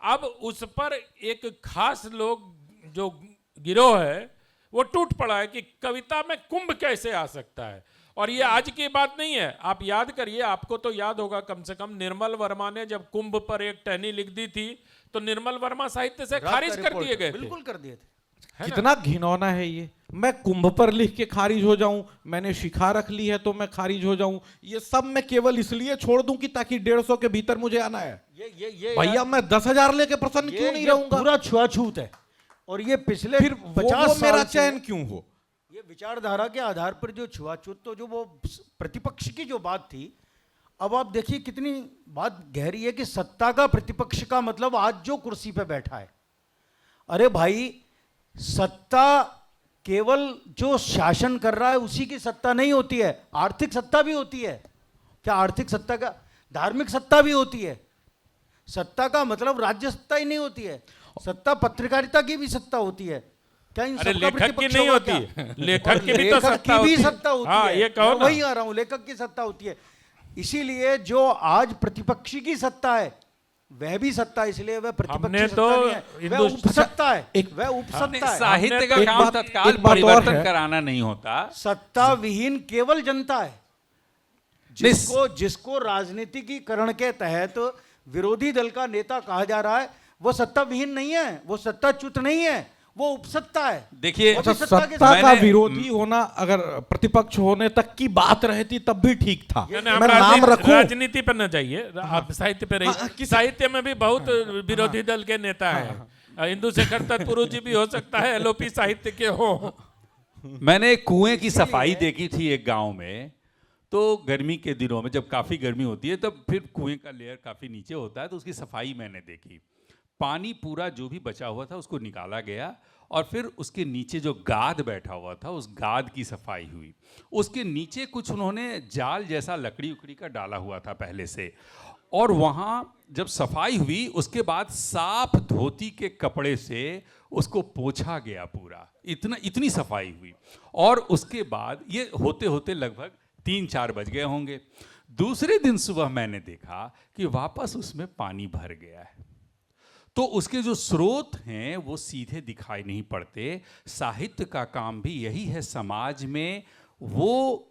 अब उस पर एक खास लोग जो गिरोह है वो टूट पड़ा है कि कविता में कुंभ कैसे आ सकता है। और ये आज की बात नहीं है, आप याद करिए, आपको तो याद होगा कम से कम, निर्मल वर्मा ने जब कुंभ पर एक टहनी लिख दी थी तो निर्मल वर्मा साहित्य से खारिज कर दिए गए थे। बिल्कुल कर दिए थे। कितना घिनौना है ये। मैं कुंभ पर लिख के खारिज हो जाऊं, मैंने शिखा रख ली है तो मैं खारिज हो जाऊं, ये सब मैं केवल इसलिए छोड़ दूं कि ताकि 150 के भीतर मुझे आना है। ये भैया मैं 10,000 लेके प्रसन्न क्यों नहीं रहूंगा? पूरा छुआछूत है। और ये पिछले फिर 50 वो मेरा साल से चयन क्यों हो? ये विचारधारा के आधार पर जो छुआछूत, तो जो वो प्रतिपक्ष की जो बात थी, अब आप देखिए कितनी बात गहरी है कि सत्ता का प्रतिपक्ष का मतलब आज जो कुर्सी पे बैठा है। अरे भाई, सत्ता केवल जो शासन कर रहा है उसी की सत्ता नहीं होती है, आर्थिक सत्ता भी होती है। क्या आर्थिक सत्ता का धार्मिक सत्ता भी होती है? सत्ता का मतलब राज्य सत्ता ही नहीं होती है, सत्ता पत्रकारिता की भी सत्ता होती है। क्या इन अरे सबका लेखक की प्रतिपक्ष नहीं होगा होती क्या? है, लेखक की भी तो लेखक सत्ता की भी होती है। सत्ता होती हाँ, है। ये कहो मैं ना। वही आ रहा हूं, लेखक की सत्ता होती है। इसीलिए जो आज प्रतिपक्षी की सत्ता है वह भी सत्ता, इसलिए वह प्रतिपक्षी हमने सत्ता तो नहीं है, वह उपसत्ता है। वह उपसत्ता है। साहित्य का एक काम बात- तत्काल एक बात और परिवर्तन है। कराना नहीं होता। सत्ता विहीन केवल जनता है। जिसको राजनीतिकीकरण के तहत विरोधी दल का नेता कहा जा रहा है, वो सत्ता विहीन नहीं है, वो सत्ताच्युत नहीं है, वो उपसत्ता है। देखिए, वो भी अच्छा, सत्ता के सत्ता साथ- का मैंने- विरोधी होना अगर प्रतिपक्ष होने तक की बात रहती तब भी ठीक था। नहीं, मैं हम नाम रखूं। राजनीति पर न जाइए, आप साहित्य पे हाँ, रहिए। साहित्य में भी बहुत विरोधी दल के नेता हैं। इंदु शेखर तत्पुरु जी भी हो सकता है एलओपी साहित्य के हो। मैंने एक कुएं की सफाई देखी थी एक गांव में। तो गर्मी के दिनों में जब काफ़ी गर्मी होती है तब फिर कुएं का लेयर काफ़ी नीचे होता है, तो उसकी सफाई मैंने देखी। पानी पूरा जो भी बचा हुआ था उसको निकाला गया और फिर उसके नीचे जो गाद बैठा हुआ था उस गाद की सफाई हुई। उसके नीचे कुछ उन्होंने जाल जैसा लकड़ी उकड़ी का डाला हुआ था पहले से, और वहाँ जब सफाई हुई उसके बाद साफ धोती के कपड़े से उसको पोंछा गया पूरा। इतनी सफाई हुई। और उसके बाद ये होते होते लगभग 3-4 बज गए होंगे। दूसरे दिन सुबह मैंने देखा कि वापस उसमें पानी भर गया है। तो उसके जो स्रोत हैं वो सीधे दिखाई नहीं पड़ते। साहित्य का काम भी यही है, समाज में वो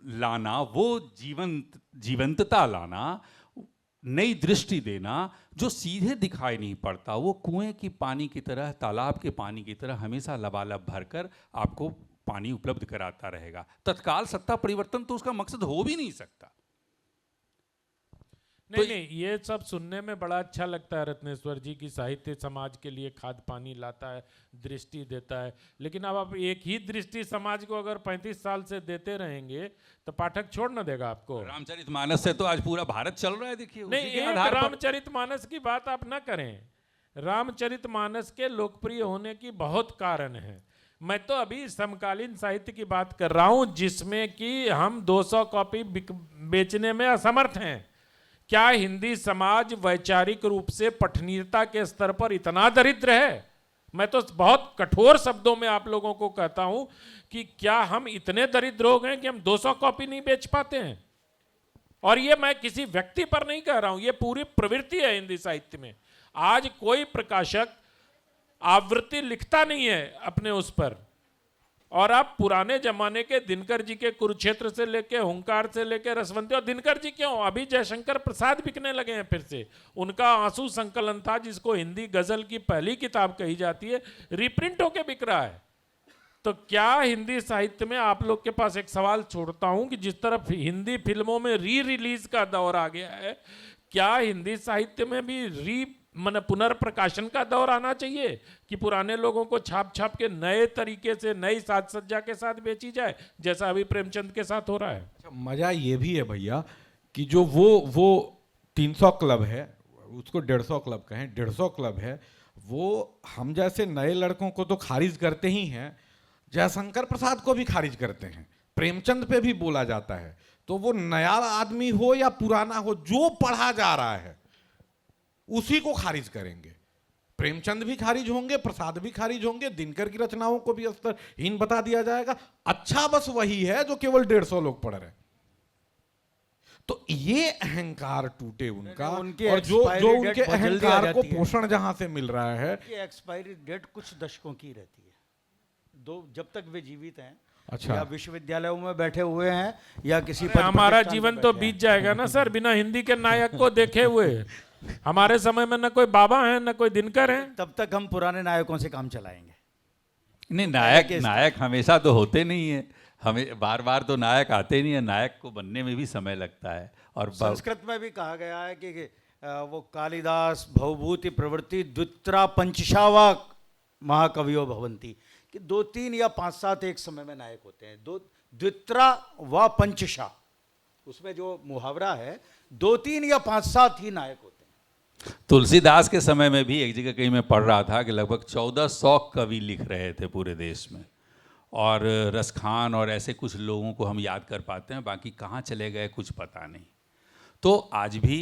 लाना, वो जीवंतता लाना, नई दृष्टि देना जो सीधे दिखाई नहीं पड़ता। वो कुएं की पानी की तरह, तालाब के पानी की तरह हमेशा लबालब भरकर आपको पानी उपलब्ध कराता रहेगा। तत्काल सत्ता परिवर्तन तो उसका मकसद हो भी नहीं सकता। नहीं, ये सब सुनने में बड़ा अच्छा लगता है रत्नेश्वर जी की साहित्य समाज के लिए खाद पानी लाता है, दृष्टि देता है। लेकिन अब आप एक ही दृष्टि समाज को अगर 35 साल से देते रहेंगे तो पाठक छोड़ न देगा आपको। रामचरितमानस से तो आज पूरा भारत चल रहा है, देखिए। नहीं, उसी के एक आधार पर- रामचरितमानस की बात आप ना करें। रामचरितमानस के लोकप्रिय होने की बहुत कारण है। मैं तो अभी समकालीन साहित्य की बात कर रहा हूं जिसमें कि हम 200 कॉपी बेचने में असमर्थ हैं। क्या हिंदी समाज वैचारिक रूप से पठनीयता के स्तर पर इतना दरिद्र है? मैं तो बहुत कठोर शब्दों में आप लोगों को कहता हूं कि क्या हम इतने दरिद्र हो गए कि हम 200 कॉपी नहीं बेच पाते हैं? और ये मैं किसी व्यक्ति पर नहीं कह रहा हूं, ये पूरी प्रवृत्ति है हिंदी साहित्य में। आज कोई प्रकाशक आवृत्ति लिखता नहीं है अपने उस पर। और आप पुराने जमाने के दिनकर जी के कुरुक्षेत्र से लेके हुंकार से लेके रसवंती, और दिनकर जी क्यों, अभी जयशंकर प्रसाद बिकने लगे हैं फिर से। उनका आंसू संकलन था, जिसको हिंदी गजल की पहली किताब कही जाती है, रिप्रिंट होके बिक रहा है। तो क्या हिंदी साहित्य में, आप लोग के पास एक सवाल छोड़ता हूं कि जिस तरफ हिंदी फिल्मों में री रिलीज का दौर आ गया है, क्या हिंदी साहित्य में भी पुनर्प्रकाशन का दौर आना चाहिए कि पुराने लोगों को छाप छाप के नए तरीके से नई साज सज्जा के साथ बेची जाए, जैसा अभी प्रेमचंद के साथ हो रहा है? अच्छा, मजा ये भी है भैया कि जो वो 300 क्लब है, उसको 150 क्लब कहें, 150 क्लब है, वो हम जैसे नए लड़कों को तो खारिज करते ही हैं, जयशंकर प्रसाद को भी खारिज करते हैं, प्रेमचंद पे भी बोला जाता है। तो वो नया आदमी हो या पुराना हो, जो पढ़ा जा रहा है उसी को खारिज करेंगे। प्रेमचंद भी खारिज होंगे, प्रसाद भी खारिज होंगे, दिनकर की रचनाओं को भी स्तरहीन बता दिया जाएगा। अच्छा बस वही है जो केवल 150 लोग पढ़ रहे हैं। तो ये अहंकार टूटे उनका, और जो उनके अहंकार को पोषण जहां से मिल रहा है। एक्सपायरी डेट कुछ दशकों की रहती है, जब तक वे जीवित हैं। अच्छा, या विश्वविद्यालयों में बैठे हुए हैं या किसी हमारा जीवन तो बीत जाएगा ना सर बिना हिंदी के नायक को देखे हुए। हमारे समय में न कोई बाबा है न कोई दिनकर है, तब तक हम पुराने नायकों से काम चलाएंगे। नहीं, नायक हमेशा तो होते नहीं है, हमें बार बार तो नायक आते नहीं है, नायक को बनने में भी समय लगता है। और संस्कृत में भी कहा गया है कि वो कालिदास भवभूति प्रवृत्ति द्वित्रा पंचशावा महाकवियो भवंती, कि 2, 3 या 5, 7 एक समय में नायक होते हैं। द्वित्रा व पंचशा, उसमें जो मुहावरा है 2, 3 या 5, 7 ही नायक होते हैं। तुलसीदास के समय में भी एक जगह कहीं मैं पढ़ रहा था कि लगभग 1400 कवि लिख रहे थे पूरे देश में, और रसखान और ऐसे कुछ लोगों को हम याद कर पाते हैं, बाकी कहाँ चले गए कुछ पता नहीं। तो आज भी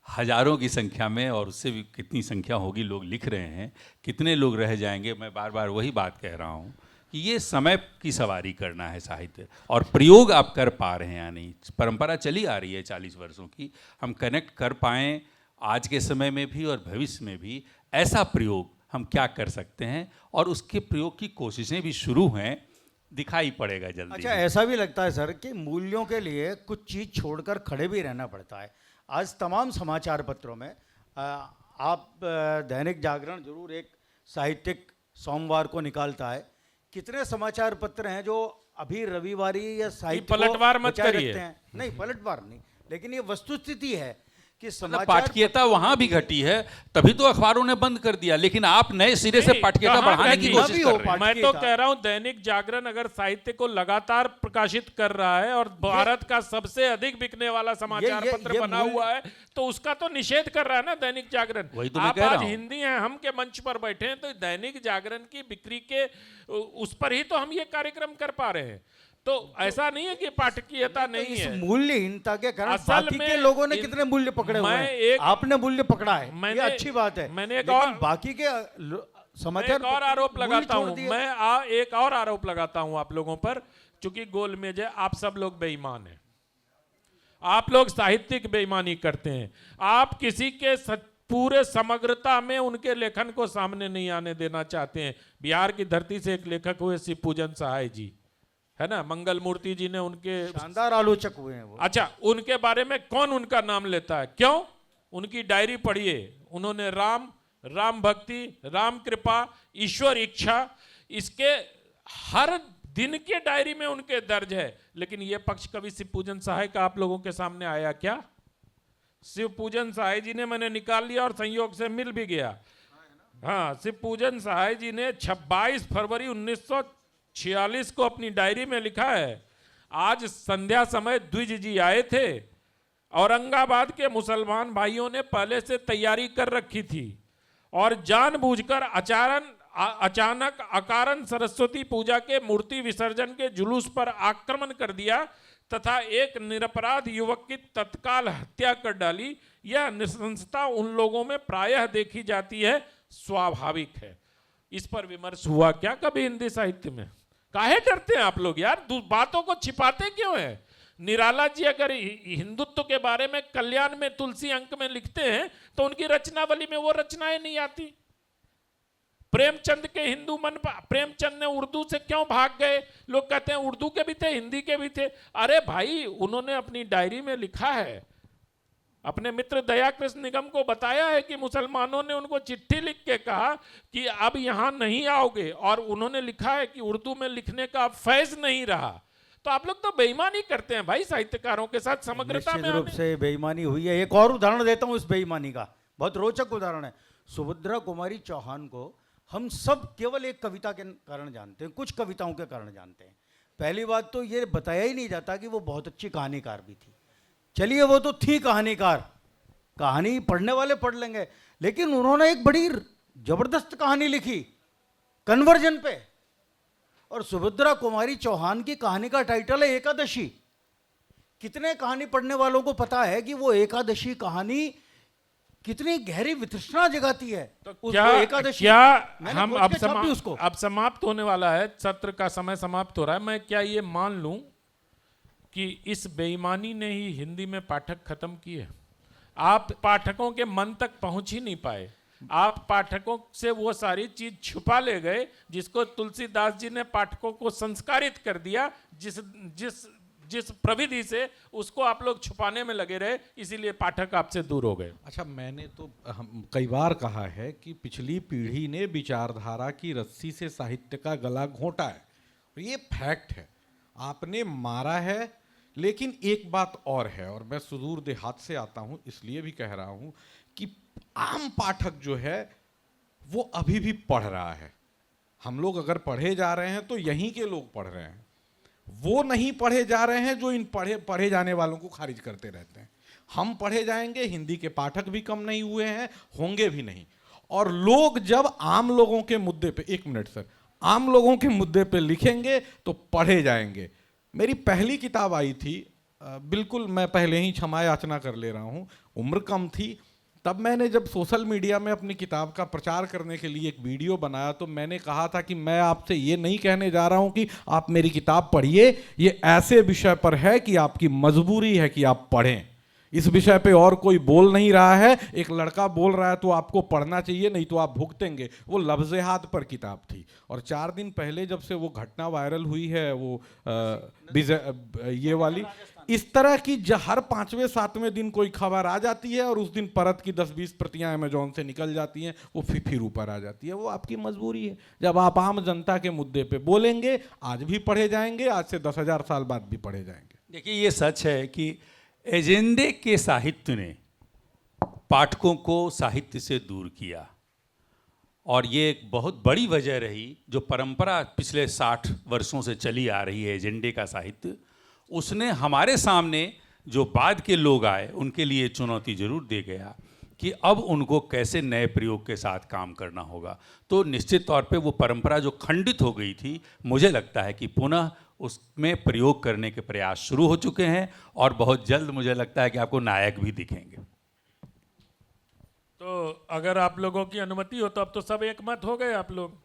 हजारों की संख्या में, और उससे भी कितनी संख्या होगी, लोग लिख रहे हैं, कितने लोग रह जाएंगे। मैं बार बार वही बात कह रहा हूँ कि ये समय की सवारी करना है साहित्य, और प्रयोग आप कर पा रहे हैं या नहीं। परंपरा चली आ रही है 40 वर्षों की, हम कनेक्ट कर पाएँ आज के समय में भी और भविष्य में भी। ऐसा प्रयोग हम क्या कर सकते हैं, और उसके प्रयोग की कोशिशें भी शुरू हैं, दिखाई पड़ेगा जल्दी। अच्छा, ऐसा भी लगता है सर कि मूल्यों के लिए कुछ चीज़ छोड़कर खड़े भी रहना पड़ता है। आज तमाम समाचार पत्रों में आप दैनिक जागरण जरूर एक साहित्यिक सोमवार को निकालता है, कितने समाचार पत्र हैं जो अभी रविवारी या साहित्य पलटवार मत करिए। नहीं, पलटवार नहीं, लेकिन ये वस्तुस्थिति है कि समाचार पाठकीयता वहां भी घटी है, तभी तो अखबारों ने बंद कर दिया, लेकिन आप नए सिरे से पाठकीयता बढ़ाने की कोशिश कर रहे हैं। मैं तो कह रहा हूं दैनिक जागरण अगर साहित्य को लगातार प्रकाशित कर रहा है और भारत का सबसे अधिक बिकने वाला समाचार पत्र बना हुआ है, तो उसका तो निषेध कर रहा है ना दैनिक जागरण। वही तो आप आज हिंदी हैं, हम के मंच पर बैठे हैं, तो दैनिक जागरण की बिक्री के उस पर ही तो हम ये कार्यक्रम कर पा रहे हैं। तो ऐसा नहीं है कि पाठकीयता नहीं है। मूल्यहीनता के कारण बाकी के लोगों ने कितने मूल्य पकड़े हुए हैं, आपने मूल्य पकड़ा है, ये अच्छी बात है। मैंने एक और बाकी के समाचार आरोप लगाता हूं, मैं एक और आरोप लगाता हूं आप लोगों पर, चूंकि गोलमेज है, आप सब लोग बेईमान हैं, आप लोग साहित्यिक बेईमानी करते हैं, आप किसी के पूरे समग्रता में उनके लेखन को सामने नहीं आने देना चाहते हैं। बिहार की धरती से एक लेखक हुए शिवपूजन सहाय जी, है ना, मंगल मूर्ति जी ने उनके शानदार आलोचक हुए हैं वो। अच्छा, उनके बारे में कौन उनका नाम लेता है? क्यों? उनकी डायरी पढ़िए, उन्होंने राम भक्ति, राम कृपा, ईश्वर इच्छा, इसके हर दिन के डायरी में उनके दर्ज है। लेकिन ये पक्ष कभी शिवपूजन सहाय का आप लोगों के सामने आया क्या? शिवपूजन सहाय जी ने मैंने निकाल लिया और संयोग से मिल भी गया। हाँ, शिवपूजन सहाय जी ने 22 फरवरी 1946 को अपनी डायरी में लिखा है, आज संध्या समय द्विज जी आए थे, औरंगाबाद के मुसलमान भाइयों ने पहले से तैयारी कर रखी थी और जानबूझकर अचानक अकारण सरस्वती पूजा के मूर्ति विसर्जन के जुलूस पर आक्रमण कर दिया तथा एक निरपराध युवक की तत्काल हत्या कर डाली। यह नृशंसता उन लोगों में प्रायः देखी जाती है, स्वाभाविक है। इस पर विमर्श हुआ क्या कभी हिंदी साहित्य में? काहे डरते हैं आप लोग यार? बातों को छिपाते क्यों हैं? निराला जी अगर हिंदुत्व के बारे में कल्याण में तुलसी अंक में लिखते हैं तो उनकी रचनावली में वो रचनाएं नहीं आती। प्रेमचंद के हिंदू मन, प्रेमचंद ने उर्दू से क्यों भाग गए? लोग कहते हैं उर्दू के भी थे, हिंदी के भी थे। अरे भाई, उन्होंने अपनी डायरी में लिखा है, अपने मित्र दया कृष्ण निगम को बताया है कि मुसलमानों ने उनको चिट्ठी लिख के कहा कि अब यहां नहीं आओगे, और उन्होंने लिखा है कि उर्दू में लिखने का अब फैज नहीं रहा। तो आप लोग तो बेईमानी करते हैं भाई साहित्यकारों के साथ, समग्रता में निश्चित रूप से बेईमानी हुई है। एक और उदाहरण देता हूं इस बेईमानी का, बहुत रोचक उदाहरण है। सुभद्रा कुमारी चौहान को हम सब केवल एक कविता के कारण जानते हैं, कुछ कविताओं के कारण जानते हैं। पहली बात तो ये बताया ही नहीं जाता कि वो बहुत अच्छी कहानीकार भी थी। चलिए वो तो थी कहानीकार, कहानी पढ़ने वाले पढ़ लेंगे, लेकिन उन्होंने एक बड़ी जबरदस्त कहानी लिखी कन्वर्जन पे। और सुभद्रा कुमारी चौहान की कहानी का टाइटल है एकादशी। कितने कहानी पढ़ने वालों को पता है कि वो एकादशी कहानी कितनी गहरी वितृष्णा जगाती है? तो उस क्या एकादशी क्या मैंने हम खोज के छापी उसको। अब समाप्त होने वाला है, सत्र का समय समाप्त हो रहा है। मैं क्या ये मान लूं कि इस बेईमानी ने ही हिंदी में पाठक खत्म किए? आप पाठकों के मन तक पहुंच ही नहीं पाए। आप पाठकों से वो सारी चीज छुपा ले गए जिसको तुलसीदास जी ने पाठकों को संस्कारित कर दिया। जिस प्रविधि से उसको आप लोग छुपाने में लगे रहे, इसीलिए पाठक आपसे दूर हो गए। अच्छा, मैंने तो कई बार कहा है कि पिछली पीढ़ी ने विचारधारा की रस्सी से साहित्य का गला घोंटा है, और ये फैक्ट है। आपने मारा है, लेकिन एक बात और है, और मैं सुदूर देहात से आता हूं इसलिए भी कह रहा हूं कि आम पाठक जो है वो अभी भी पढ़ रहा है। हम लोग अगर पढ़े जा रहे हैं तो यहीं के लोग पढ़ रहे हैं, वो नहीं पढ़े जा रहे हैं जो इन पढ़े जाने वालों को खारिज करते रहते हैं। हम पढ़े जाएंगे, हिंदी के पाठक भी कम नहीं हुए हैं, होंगे भी नहीं। और लोग जब आम लोगों के मुद्दे पे, एक मिनट सर, आम लोगों के मुद्दे पे लिखेंगे तो पढ़े जाएंगे। मेरी पहली किताब आई थी, बिल्कुल मैं पहले ही क्षमा याचना कर ले रहा हूँ, उम्र कम थी, तब मैंने जब सोशल मीडिया में अपनी किताब का प्रचार करने के लिए एक वीडियो बनाया तो मैंने कहा था कि मैं आपसे ये नहीं कहने जा रहा हूँ कि आप मेरी किताब पढ़िए, ये ऐसे विषय पर है कि आपकी मजबूरी है कि आप पढ़ें। इस विषय पे और कोई बोल नहीं रहा है, एक लड़का बोल रहा है तो आपको पढ़ना चाहिए, नहीं तो आप भुगतेंगे। वो लफ्ज़े हाथ पर किताब थी। और 4 दिन पहले जब से वो घटना वायरल हुई है, वो ये वाली, इस तरह की हर 5वें 7वें दिन कोई खबर आ जाती है और उस दिन परत की 10-20 प्रतियां अमेजोन से निकल जाती हैं, वो फिर ऊपर आ जाती है। वो आपकी मजबूरी है। जब आप आम जनता के मुद्दे पे बोलेंगे, आज भी पढ़े जाएंगे, आज से 10,000 साल बाद भी पढ़े जाएंगे। देखिए, ये सच है कि एजेंडे के साहित्य ने पाठकों को साहित्य से दूर किया, और ये एक बहुत बड़ी वजह रही। जो परंपरा पिछले 60 वर्षों से चली आ रही है एजेंडे का साहित्य, उसने हमारे सामने जो बाद के लोग आए उनके लिए चुनौती जरूर दे गया कि अब उनको कैसे नए प्रयोग के साथ काम करना होगा। तो निश्चित तौर पे वो परंपरा जो खंडित हो गई थी, मुझे लगता है कि पुनः उसमें प्रयोग करने के प्रयास शुरू हो चुके हैं, और बहुत जल्द मुझे लगता है कि आपको नायक भी दिखेंगे। तो अगर आप लोगों की अनुमति हो तो अब तो सब एक मत हो गए आप लोग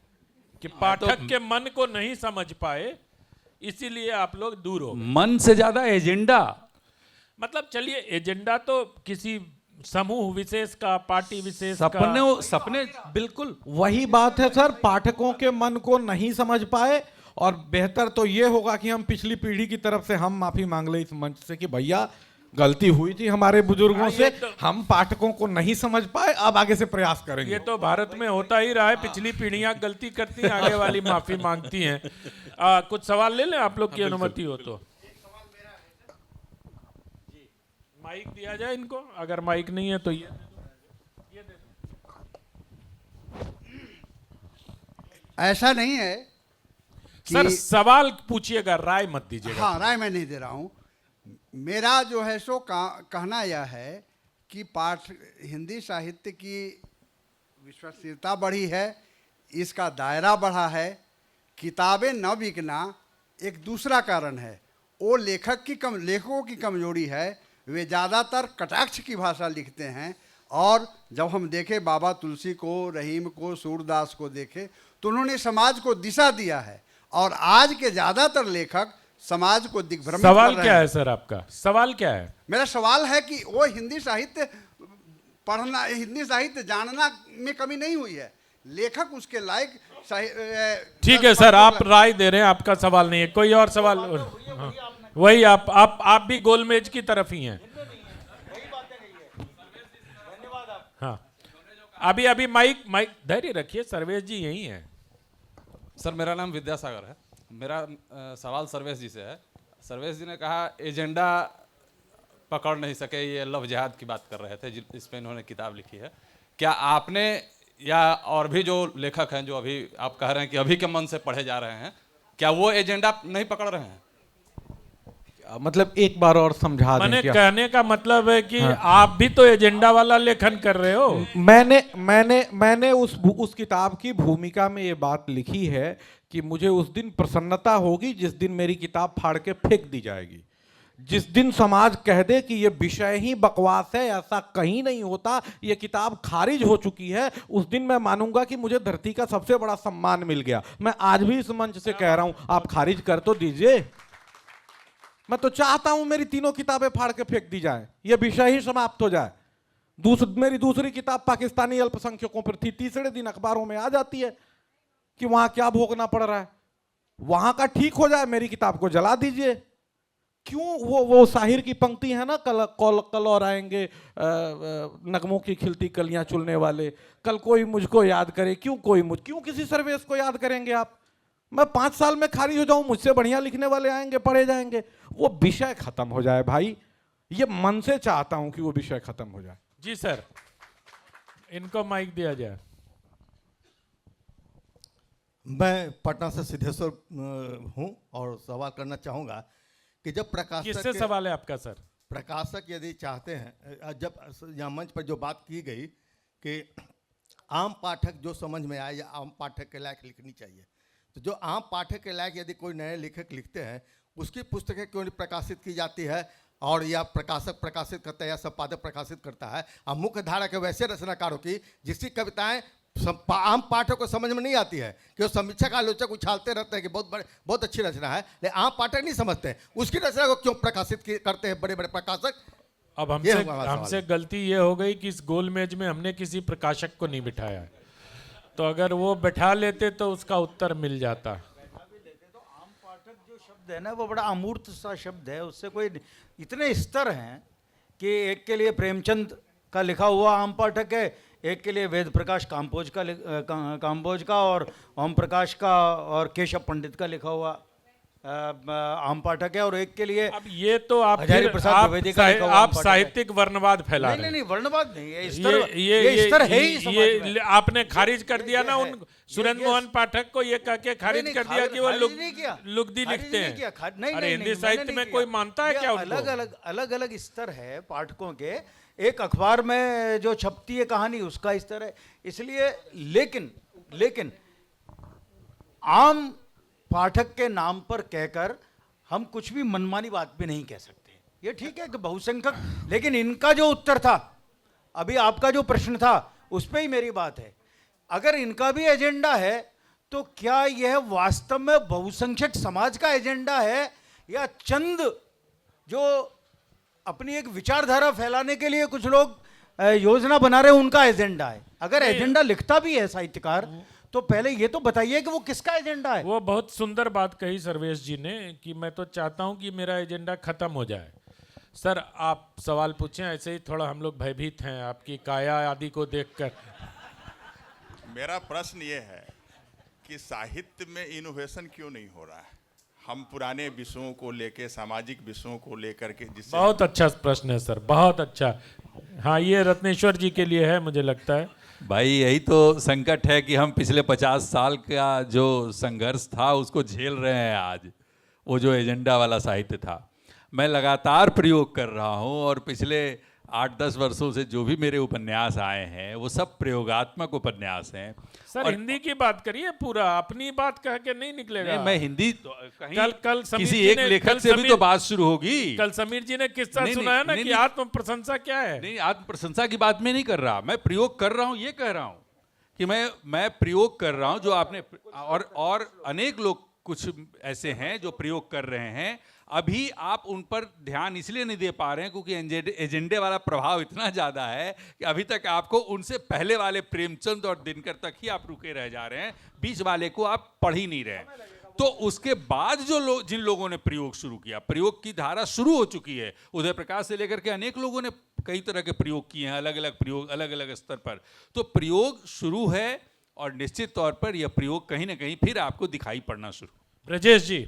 कि पाठक के मन को नहीं समझ पाए, इसीलिए आप लोग दूर हो गए। मन से ज्यादा एजेंडा, मतलब चलिए, एजेंडा तो किसी समूह विशेष का, पार्टी विशेष का, सपने बिल्कुल वही बात है सर, पाठकों के मन को नहीं समझ पाए। और बेहतर तो ये होगा कि हम पिछली पीढ़ी की तरफ से हम माफी मांग ले इस मंच से कि भैया गलती हुई थी हमारे बुजुर्गों से, हम पाठकों को नहीं समझ पाए, अब आगे से प्रयास करेंगे। ये तो भारत में होता ही रहा है, पिछली पीढ़ियां गलती करती हैं, आगे वाली माफी मांगती हैं। कुछ सवाल ले लें आप लोग की अनुमति हो तो। माइक दिया जाए इनको, अगर माइक नहीं है तो ये दे दो। ऐसा नहीं है कि सर सवाल पूछिएगा, राय मत दीजिएगा। हाँ, राय मैं नहीं दे रहा हूँ। मेरा जो है सो कहना यह है कि हिंदी साहित्य की विश्वसनीयता बढ़ी है, इसका दायरा बढ़ा है। किताबें न बिकना एक दूसरा कारण है। वो लेखकों की कमजोरी है, वे ज़्यादातर कटाक्ष की भाषा लिखते हैं। और जब हम देखें बाबा तुलसी को, रहीम को, सूरदास को देखें तो उन्होंने समाज को दिशा दिया है। और आज के ज़्यादातर लेखक समाज को दिग्भ्रमित सवाल कर रहे क्या हैं। है सर आपका? सवाल क्या है? मेरा सवाल है कि वो हिंदी साहित्य पढ़ना, हिंदी साहित्य जानना में कमी नहीं हुई है, लेखक उसके लायक ठीक है सर, आप राय दे रहे हैं, आपका सवाल नहीं है। कोई और सवाल? हाँ, वही आप भी गोलमेज की तरफ ही हैं। हाँ, अभी माइक धैर्य रखिए, सर्वेश जी यही हैं। सर मेरा नाम विद्यासागर है। मेरा सवाल सर्वेश जी से है। सर्वेश जी ने कहा एजेंडा पकड़ नहीं सके, ये लव जिहाद की बात कर रहे थे जिस पे इन्होंने किताब लिखी है। क्या आपने या और भी जो लेखक हैं जो अभी आप कह रहे हैं कि अभी के मन से पढ़े जा रहे हैं, क्या वो एजेंडा नहीं पकड़ रहे हैं? मतलब एक बार और समझा दें मैंने क्या? कहने का मतलब है कि आप भी तो एजेंडा वाला लेखन कर रहे हो। मैंने उस किताब की भूमिका में ये बात लिखी है कि मुझे उस दिन प्रसन्नता होगी जिस दिन मेरी किताब फाड़ के फेंक दी जाएगी। जिस दिन समाज कह दे कि ये विषय ही बकवास है, ऐसा कहीं नहीं होता, ये किताब खारिज हो चुकी है, उस दिन मैं मानूंगा कि मुझे धरती का सबसे बड़ा सम्मान मिल गया। मैं आज भी इस मंच से कह रहा हूं, आप खारिज कर तो दीजिए। मैं तो चाहता हूं मेरी तीनों किताबें फाड़ के फेंक दी जाए, ये विषय ही समाप्त हो जाए। मेरी दूसरी किताब पाकिस्तानी अल्पसंख्यकों पर थी, तीसरे दिन अखबारों में आ जाती है कि वहां क्या भोगना पड़ रहा है। वहां का ठीक हो जाए, मेरी किताब को जला दीजिए। क्यों? वो साहिर की पंक्ति है ना, कल और आएंगे नगमों की खिलती कलियां चुनने वाले, कल कोई मुझको याद करे, क्यों किसी सर्वेश को याद करेंगे आप? मैं 5 साल में खारिज हो जाऊं, मुझसे बढ़िया लिखने वाले आएंगे, पढ़े जाएंगे। वो विषय खत्म हो जाए भाई, ये मन से चाहता हूं कि वो विषय खत्म हो जाए। जी सर, इनको माइक दिया जाए। मैं पटना से सिद्धेश्वर हूं और सवाल करना चाहूंगा कि जब किससे सवाल है आपका सर? प्रकाशक यदि चाहते हैं, जब यहाँ मंच पर जो बात की गई कि आम पाठक जो समझ में आए या आम पाठक के लायक लिखनी चाहिए, तो जो आम पाठक के लायक यदि कोई नए लेखक लिखते हैं, उसकी पुस्तकें क्यों नहीं प्रकाशित की जाती है, और या प्रकाशक प्रकाशित करता है या संपादक प्रकाशित करता है। अब मुख्य धारा के वैसे रचनाकारों की जिसकी कविताएं आम पाठक को समझ में नहीं आती है, कि वो समीक्षक आलोचक उछालते रहते हैं कि बहुत अच्छी रचना है, लेकिन आम पाठक नहीं समझते हैं उसकी रचना को क्यों प्रकाशित करते हैं बड़े बड़े प्रकाशक। अब हमसे गलती ये हो गई कि इस गोलमेज में हमने किसी प्रकाशक को नहीं बिठाया है, तो अगर वो बैठा लेते तो उसका उत्तर मिल जाता। आम पाठक जो शब्द है ना, वो बड़ा अमूर्त सा शब्द है, उससे कोई इतने स्तर हैं कि एक के लिए प्रेमचंद का लिखा हुआ आम पाठक है, एक के लिए वेद प्रकाश काम्बोज का और ओम प्रकाश का और केशव पंडित का लिखा हुआ आम पाठक है, और एक के लिए अब ये तो आप साहित्यिक वर्णवाद फैला रहे हैं। नहीं, वर्णवाद नहीं है, ये स्तर है ही समाज में। आपने खारिज कर दिया ना उन सुरेंद्र मोहन पाठक को, ये कह के खारिज कर दिया कि वो लुगदी लिखते हैं। अरे हिंदी साहित्य में कोई मानता है क्या? अलग अलग स्तर है पाठकों के। एक अखबार में जो छपती है कहानी, उसका स्तर है। इसलिए लेकिन आम पाठक के नाम पर कहकर हम कुछ भी मनमानी बात भी नहीं कह सकते। ये ठीक है कि बहुसंख्यक, लेकिन इनका जो उत्तर था, अभी आपका जो प्रश्न था, उस पर ही मेरी बात है। अगर इनका भी एजेंडा है तो क्या यह वास्तव में बहुसंख्यक समाज का एजेंडा है, या चंद जो अपनी एक विचारधारा फैलाने के लिए कुछ लोग योजना बना रहे हैं उनका एजेंडा है? अगर एजेंडा लिखता भी है साहित्यकार, तो पहले ये तो बताइए कि वो किसका एजेंडा है। वो बहुत सुंदर बात कही सर्वेश जी ने कि मैं तो चाहता हूं कि मेरा एजेंडा खत्म हो जाए। सर आप सवाल पूछें, ऐसे ही थोड़ा हम लोग भयभीत हैं आपकी काया आदि को देखकर। मेरा प्रश्न ये है कि साहित्य में इनोवेशन क्यों नहीं हो रहा है? हम पुराने विषयों को लेके, सामाजिक विषयों को लेकर के, जिससे बहुत अच्छा प्रश्न है सर, बहुत अच्छा। हाँ, ये रत्नेश्वर जी के लिए है मुझे लगता है। भाई यही तो संकट है कि हम पिछले 50 साल का जो संघर्ष था उसको झेल रहे हैं आज। वो जो एजेंडा वाला साहित्य था, मैं लगातार प्रयोग कर रहा हूँ, और पिछले 8-10 वर्षों से जो भी मेरे उपन्यास आए हैं वो सब प्रयोगात्मक उपन्यास हैं। सर हिंदी की बात करिए, पूरा अपनी बात कह के नहीं निकलेगा। नहीं, मैं हिंदी तो कहीं कल किसी एक लेखक से भी तो बात शुरू होगी। कल समीर जी ने किस्सा सुनाया ना कि आत्म प्रशंसा क्या है। नहीं, आत्म प्रशंसा की बात में नहीं कर रहा, मैं प्रयोग कर रहा हूँ, ये कह रहा हूँ कि मैं प्रयोग कर रहा हूँ जो आपने और अनेक लोग कुछ ऐसे हैं जो प्रयोग कर रहे हैं, अभी आप उन पर ध्यान इसलिए नहीं दे पा रहे हैं क्योंकि एजेंडे वाला प्रभाव इतना ज़्यादा है कि अभी तक आपको उनसे पहले वाले प्रेमचंद और दिनकर तक ही आप रुके रह जा रहे हैं, बीच वाले को आप पढ़ ही नहीं रहे। तो उसके बाद जो जिन लोगों ने प्रयोग शुरू किया, प्रयोग की धारा शुरू हो चुकी है, उदय प्रकाश से लेकर के अनेक लोगों ने कई तरह के प्रयोग किए हैं, अलग अलग प्रयोग, अलग अलग स्तर पर। तो प्रयोग शुरू है और निश्चित तौर पर यह प्रयोग कहीं ना कहीं फिर आपको दिखाई पड़ना शुरू। ब्रजेश जी,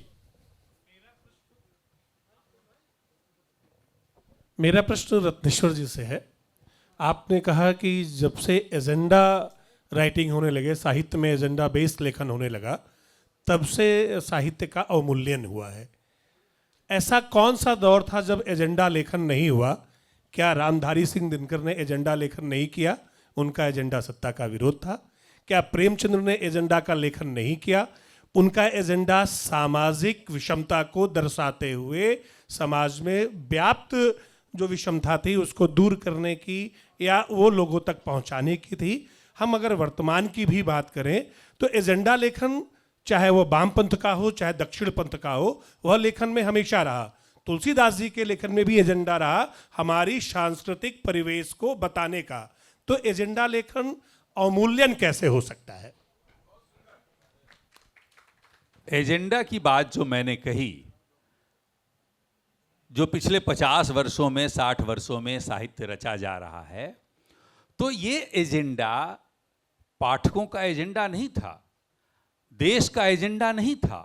मेरा प्रश्न रत्नेश्वर जी से है। आपने कहा कि जब से एजेंडा राइटिंग होने लगे, साहित्य में एजेंडा बेस्ड लेखन होने लगा, तब से साहित्य का अवमूल्यन हुआ है। ऐसा कौन सा दौर था जब एजेंडा लेखन नहीं हुआ? क्या रामधारी सिंह दिनकर ने एजेंडा लेखन नहीं किया? उनका एजेंडा सत्ता का विरोध था। क्या प्रेमचंद्र ने एजेंडा का लेखन नहीं किया? उनका एजेंडा सामाजिक विषमता को दर्शाते हुए समाज में व्याप्त जो विषमता थी उसको दूर करने की या वो लोगों तक पहुंचाने की थी। हम अगर वर्तमान की भी बात करें तो एजेंडा लेखन, चाहे वो वामपंथ का हो चाहे दक्षिण पंथ का हो, वह लेखन में हमेशा रहा। तुलसीदास जी के लेखन में भी एजेंडा रहा हमारी सांस्कृतिक परिवेश को बताने का। तो एजेंडा लेखन अवमूल्यन कैसे हो सकता है? एजेंडा की बात जो मैंने कही, जो पिछले 50 वर्षों में 60 वर्षों में साहित्य रचा जा रहा है, तो ये एजेंडा पाठकों का एजेंडा नहीं था, देश का एजेंडा नहीं था।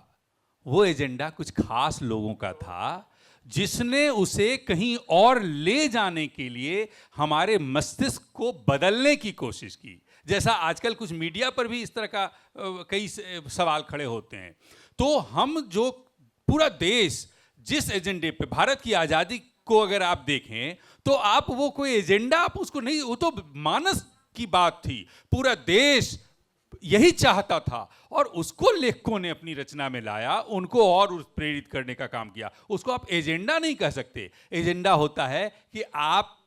वो एजेंडा कुछ खास लोगों का था जिसने उसे कहीं और ले जाने के लिए हमारे मस्तिष्क को बदलने की कोशिश की। जैसा आजकल कुछ मीडिया पर भी इस तरह का कई सवाल खड़े होते हैं। तो हम जो पूरा देश जिस एजेंडे पे, भारत की आज़ादी को अगर आप देखें तो आप वो कोई एजेंडा आप उसको नहीं, वो तो मानस की बात थी, पूरा देश यही चाहता था और उसको लेखकों ने अपनी रचना में लाया, उनको और प्रेरित करने का काम किया। उसको आप एजेंडा नहीं कह सकते। एजेंडा होता है कि आप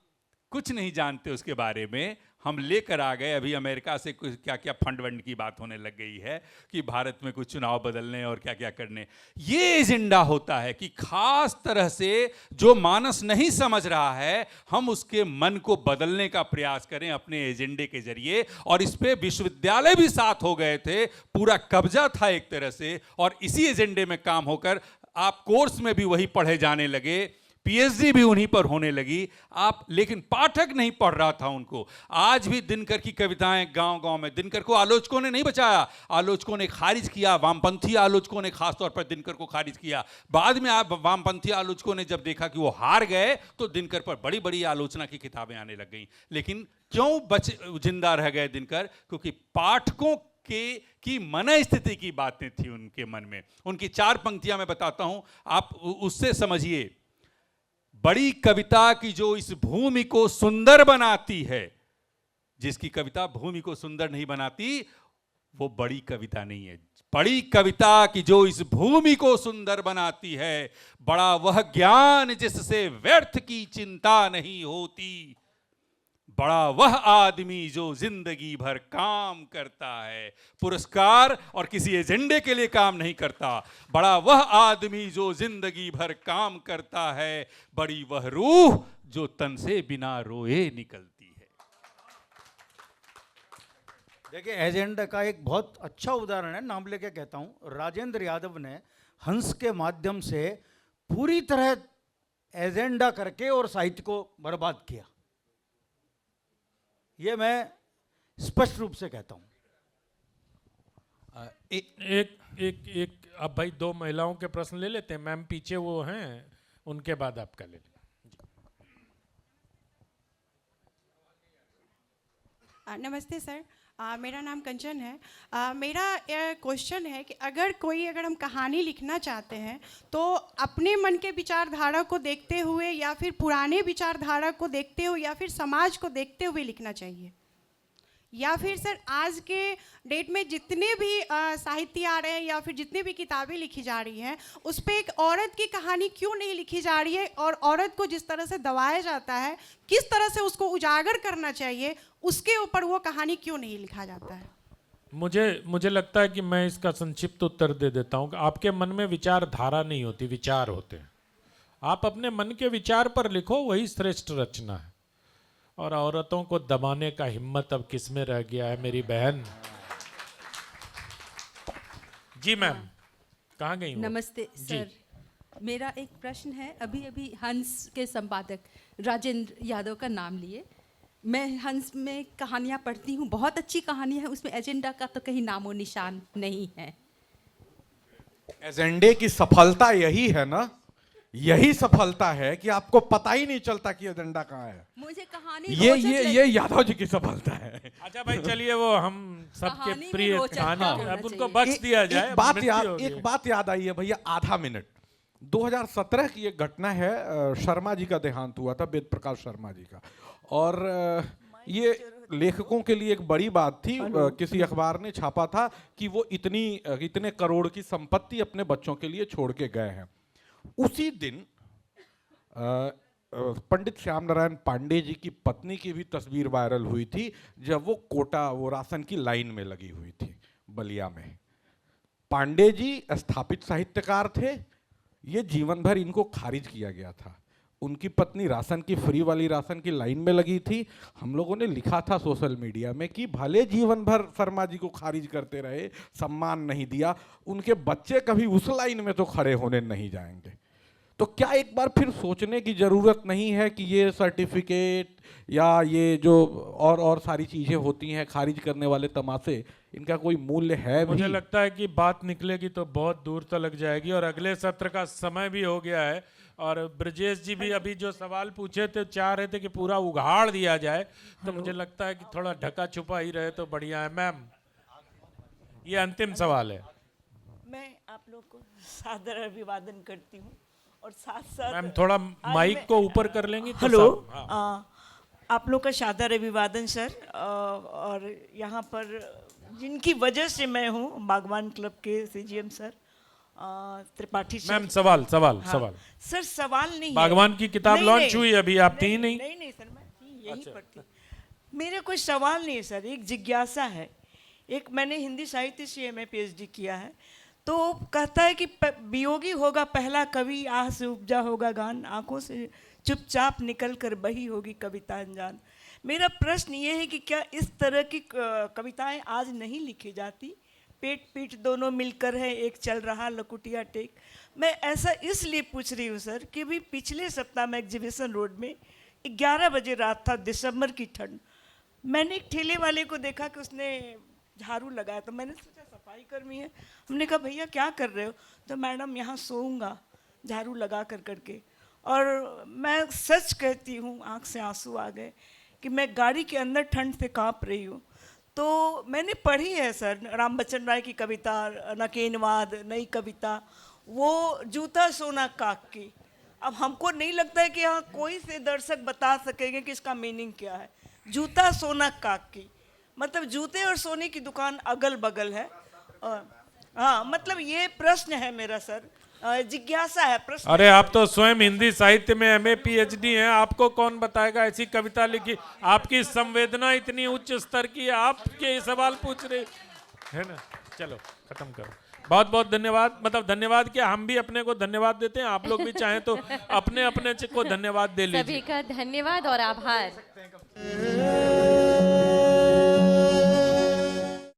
कुछ नहीं जानते उसके बारे में, हम लेकर आ गए। अभी अमेरिका से कुछ क्या क्या फंड वंड की बात होने लग गई है कि भारत में कुछ चुनाव बदलने और क्या क्या करने। ये एजेंडा होता है कि खास तरह से जो मानस नहीं समझ रहा है, हम उसके मन को बदलने का प्रयास करें अपने एजेंडे के जरिए। और इस पे विश्वविद्यालय भी साथ हो गए थे, पूरा कब्जा था एक तरह से, और इसी एजेंडे में काम होकर आप कोर्स में भी वही पढ़े जाने लगे, पीएचडी भी उन्हीं पर होने लगी आप। लेकिन पाठक नहीं पढ़ रहा था उनको। आज भी दिनकर की कविताएं गांव-गांव में, दिनकर को आलोचकों ने नहीं बचाया, आलोचकों ने खारिज किया, वामपंथी आलोचकों ने खासतौर पर दिनकर को खारिज किया। बाद में आप वामपंथी आलोचकों ने जब देखा कि वो हार गए तो दिनकर पर बड़ी बड़ी आलोचना की किताबें आने लग गई। लेकिन क्यों जिंदा रह गए दिनकर? क्योंकि पाठकों की मन स्थिति की बातें थी उनके मन में। उनकी 4 पंक्तियां मैं बताता हूं, आप उससे समझिए। बड़ी कविता की जो इस भूमि को सुंदर बनाती है, जिसकी कविता भूमि को सुंदर नहीं बनाती वो बड़ी कविता नहीं है। बड़ी कविता की जो इस भूमि को सुंदर बनाती है, बड़ा वह ज्ञान जिससे व्यर्थ की चिंता नहीं होती, बड़ा वह आदमी जो जिंदगी भर काम करता है, पुरस्कार और किसी एजेंडे के लिए काम नहीं करता। बड़ा वह आदमी जो जिंदगी भर काम करता है, बड़ी वह रूह जो तन से बिना रोए निकलती है। देखिए, एजेंडा का एक बहुत अच्छा उदाहरण है, नाम लेके कहता हूँ। राजेंद्र यादव ने हंस के माध्यम से पूरी तरह एजेंडा करके और साहित्य को बर्बाद किया। ये मैं स्पष्ट रूप से कहता हूं। एक अब भाई 2 महिलाओं के प्रश्न ले लेते हैं। मैम पीछे वो हैं, उनके बाद आपका ले लें। नमस्ते सर, मेरा नाम कंचन है। मेरा क्वेश्चन है कि अगर हम कहानी लिखना चाहते हैं तो अपने मन के विचारधारा को देखते हुए या फिर पुराने विचारधारा को देखते हुए या फिर समाज को देखते हुए लिखना चाहिए, या फिर सर आज के डेट में जितने भी साहित्य आ रहे हैं या फिर जितनी भी किताबें लिखी जा रही हैं उस पर एक औरत की कहानी क्यों नहीं लिखी जा रही है, और औरत को जिस तरह से दबाया जाता है, किस तरह से उसको उजागर करना चाहिए, उसके ऊपर वो कहानी क्यों नहीं लिखा जाता है? मुझे लगता है कि मैं इसका संक्षिप्त उत्तर दे देता हूँ। आपके मन में विचारधारा नहीं होती, विचार होते हैं। आप अपने मन के विचार पर लिखो, वही श्रेष्ठ रचना है। और औरतों को दबाने का हिम्मत अब किसमें रह गया है मेरी बहन। जी मैम, कहाँ गई वो? नमस्ते सर, मेरा एक प्रश्न है। अभी अभी हंस के संपादक राजेंद्र यादव का नाम लिए। मैं हंस में कहानियाँ पढ़ती हूँ, बहुत अच्छी कहानी है, उसमें एजेंडा का तो कहीं नामो निशान नहीं है। एजेंडे की सफलता यही है ना, यही सफलता है कि आपको पता ही नहीं चलता कि एजेंडा कहाँ है। मुझे कहानी ये यादव जी की सफलता है। अच्छा भाई, चलिए वो हम सबके कहानी में प्रिय रोचक कहानी, होना अब उनको चाहिए। बख्श दिया जाए। एक बात मृत्यु हो गई। एक बात याद आई है भैया, आधा मिनट। 2017 की एक घटना है, शर्मा जी का देहांत हुआ था, वेद प्रकाश शर्मा जी का। और ये लेखकों के लिए एक बड़ी बात थी। किसी अखबार ने छापा था कि वो इतने करोड़ की संपत्ति अपने बच्चों के लिए छोड़ के गए हैं। उसी दिन पंडित श्याम नारायण पांडे जी की पत्नी की भी तस्वीर वायरल हुई थी, जब वो कोटा, वो राशन की लाइन में लगी हुई थी बलिया में। पांडे जी स्थापित साहित्यकार थे, ये जीवन भर इनको खारिज किया गया था। उनकी पत्नी राशन की, फ्री वाली राशन की लाइन में लगी थी। हम लोगों ने लिखा था सोशल मीडिया में कि भले जीवन भर शर्मा जी को खारिज करते रहे, सम्मान नहीं दिया, उनके बच्चे कभी उस लाइन में तो खड़े होने नहीं जाएंगे। तो क्या एक बार फिर सोचने की ज़रूरत नहीं है कि ये सर्टिफिकेट या ये जो और सारी चीज़ें होती हैं, खारिज करने वाले तमाशे, इनका कोई मूल्य है भी? मुझे लगता है कि बात निकलेगी तो बहुत दूर तक जाएगी, और अगले सत्र का समय भी हो गया है। और ब्रजेश जी भी अभी जो सवाल पूछे थे, चाह रहे थे कि पूरा उघाड़ दिया जाए, तो मुझे लगता है कि थोड़ा ढका छुपा ही रहे तो बढ़िया है। मैम, ये अंतिम सवाल है। मैं आप लोग को सादर अभिवादन करती हूँ, और साथ साथ मैम थोड़ा माइक को ऊपर कर लेंगी तो हेलो, हाँ। आप लोग का सादर अभिवादन सर। और यहाँ पर जिनकी वजह से मैं हूँ, बागवान क्लब के CGM sir Tripathi sir. Ma'am सवाल सर, सवाल नहीं बागवान है। की किताब नहीं, लॉन्च नहीं, हुई अभी, आप थी नहीं? नहीं सर, मैं थी, यही पढ़ती। मेरे कोई सवाल नहीं है सर, एक जिज्ञासा है। एक मैंने हिंदी साहित्य से एमए पीएचडी किया है, तो कहता है कि वियोगी होगा पहला कवि, आह से उपजा होगा गान, आंखों से चुपचाप निकल कर बही होगी कविता अनजान। मेरा प्रश्न ये है कि क्या इस तरह की कविताएं आज नहीं लिखी जाती? पेट पीठ दोनों मिलकर है, एक चल रहा लकुटिया टेक। मैं ऐसा इसलिए पूछ रही हूँ सर कि भी पिछले सप्ताह में एग्जीबिशन रोड में 11 बजे रात था, दिसंबर की ठंड। मैंने एक ठेले वाले को देखा कि उसने झाड़ू लगाया, तो मैंने सोचा सफाई कर्मी है। हमने कहा भैया क्या कर रहे हो? तो मैडम यहाँ सोऊंगा झाड़ू लगा कर करके। और मैं सच कहती हूँ, आँख से आंसू आ गए कि मैं गाड़ी के अंदर ठंड से काँप रही हूँ। तो मैंने पढ़ी है सर राम बच्चन राय की कविता, नकेनवाद, नई कविता, वो जूता सोना काक की। अब हमको नहीं लगता है कि यहाँ कोई से दर्शक बता सकेंगे कि इसका मीनिंग क्या है। जूता सोना काक की मतलब जूते और सोने की दुकान अगल बगल है। और हाँ, मतलब ये प्रश्न है मेरा सर, जिज्ञासा है, प्रश्न। अरे आप तो स्वयं हिंदी साहित्य में एमए पीएचडी हैं, आपको कौन बताएगा ऐसी कविता लिखी? आपकी संवेदना इतनी उच्च स्तर की है, आपके ये सवाल पूछ रहे है ना। चलो खत्म करो। बहुत बहुत धन्यवाद। मतलब धन्यवाद क्या, हम भी अपने को धन्यवाद देते हैं, आप लोग भी चाहें तो अपने अपने को धन्यवाद दे लीजिए। सभी का धन्यवाद और आभार।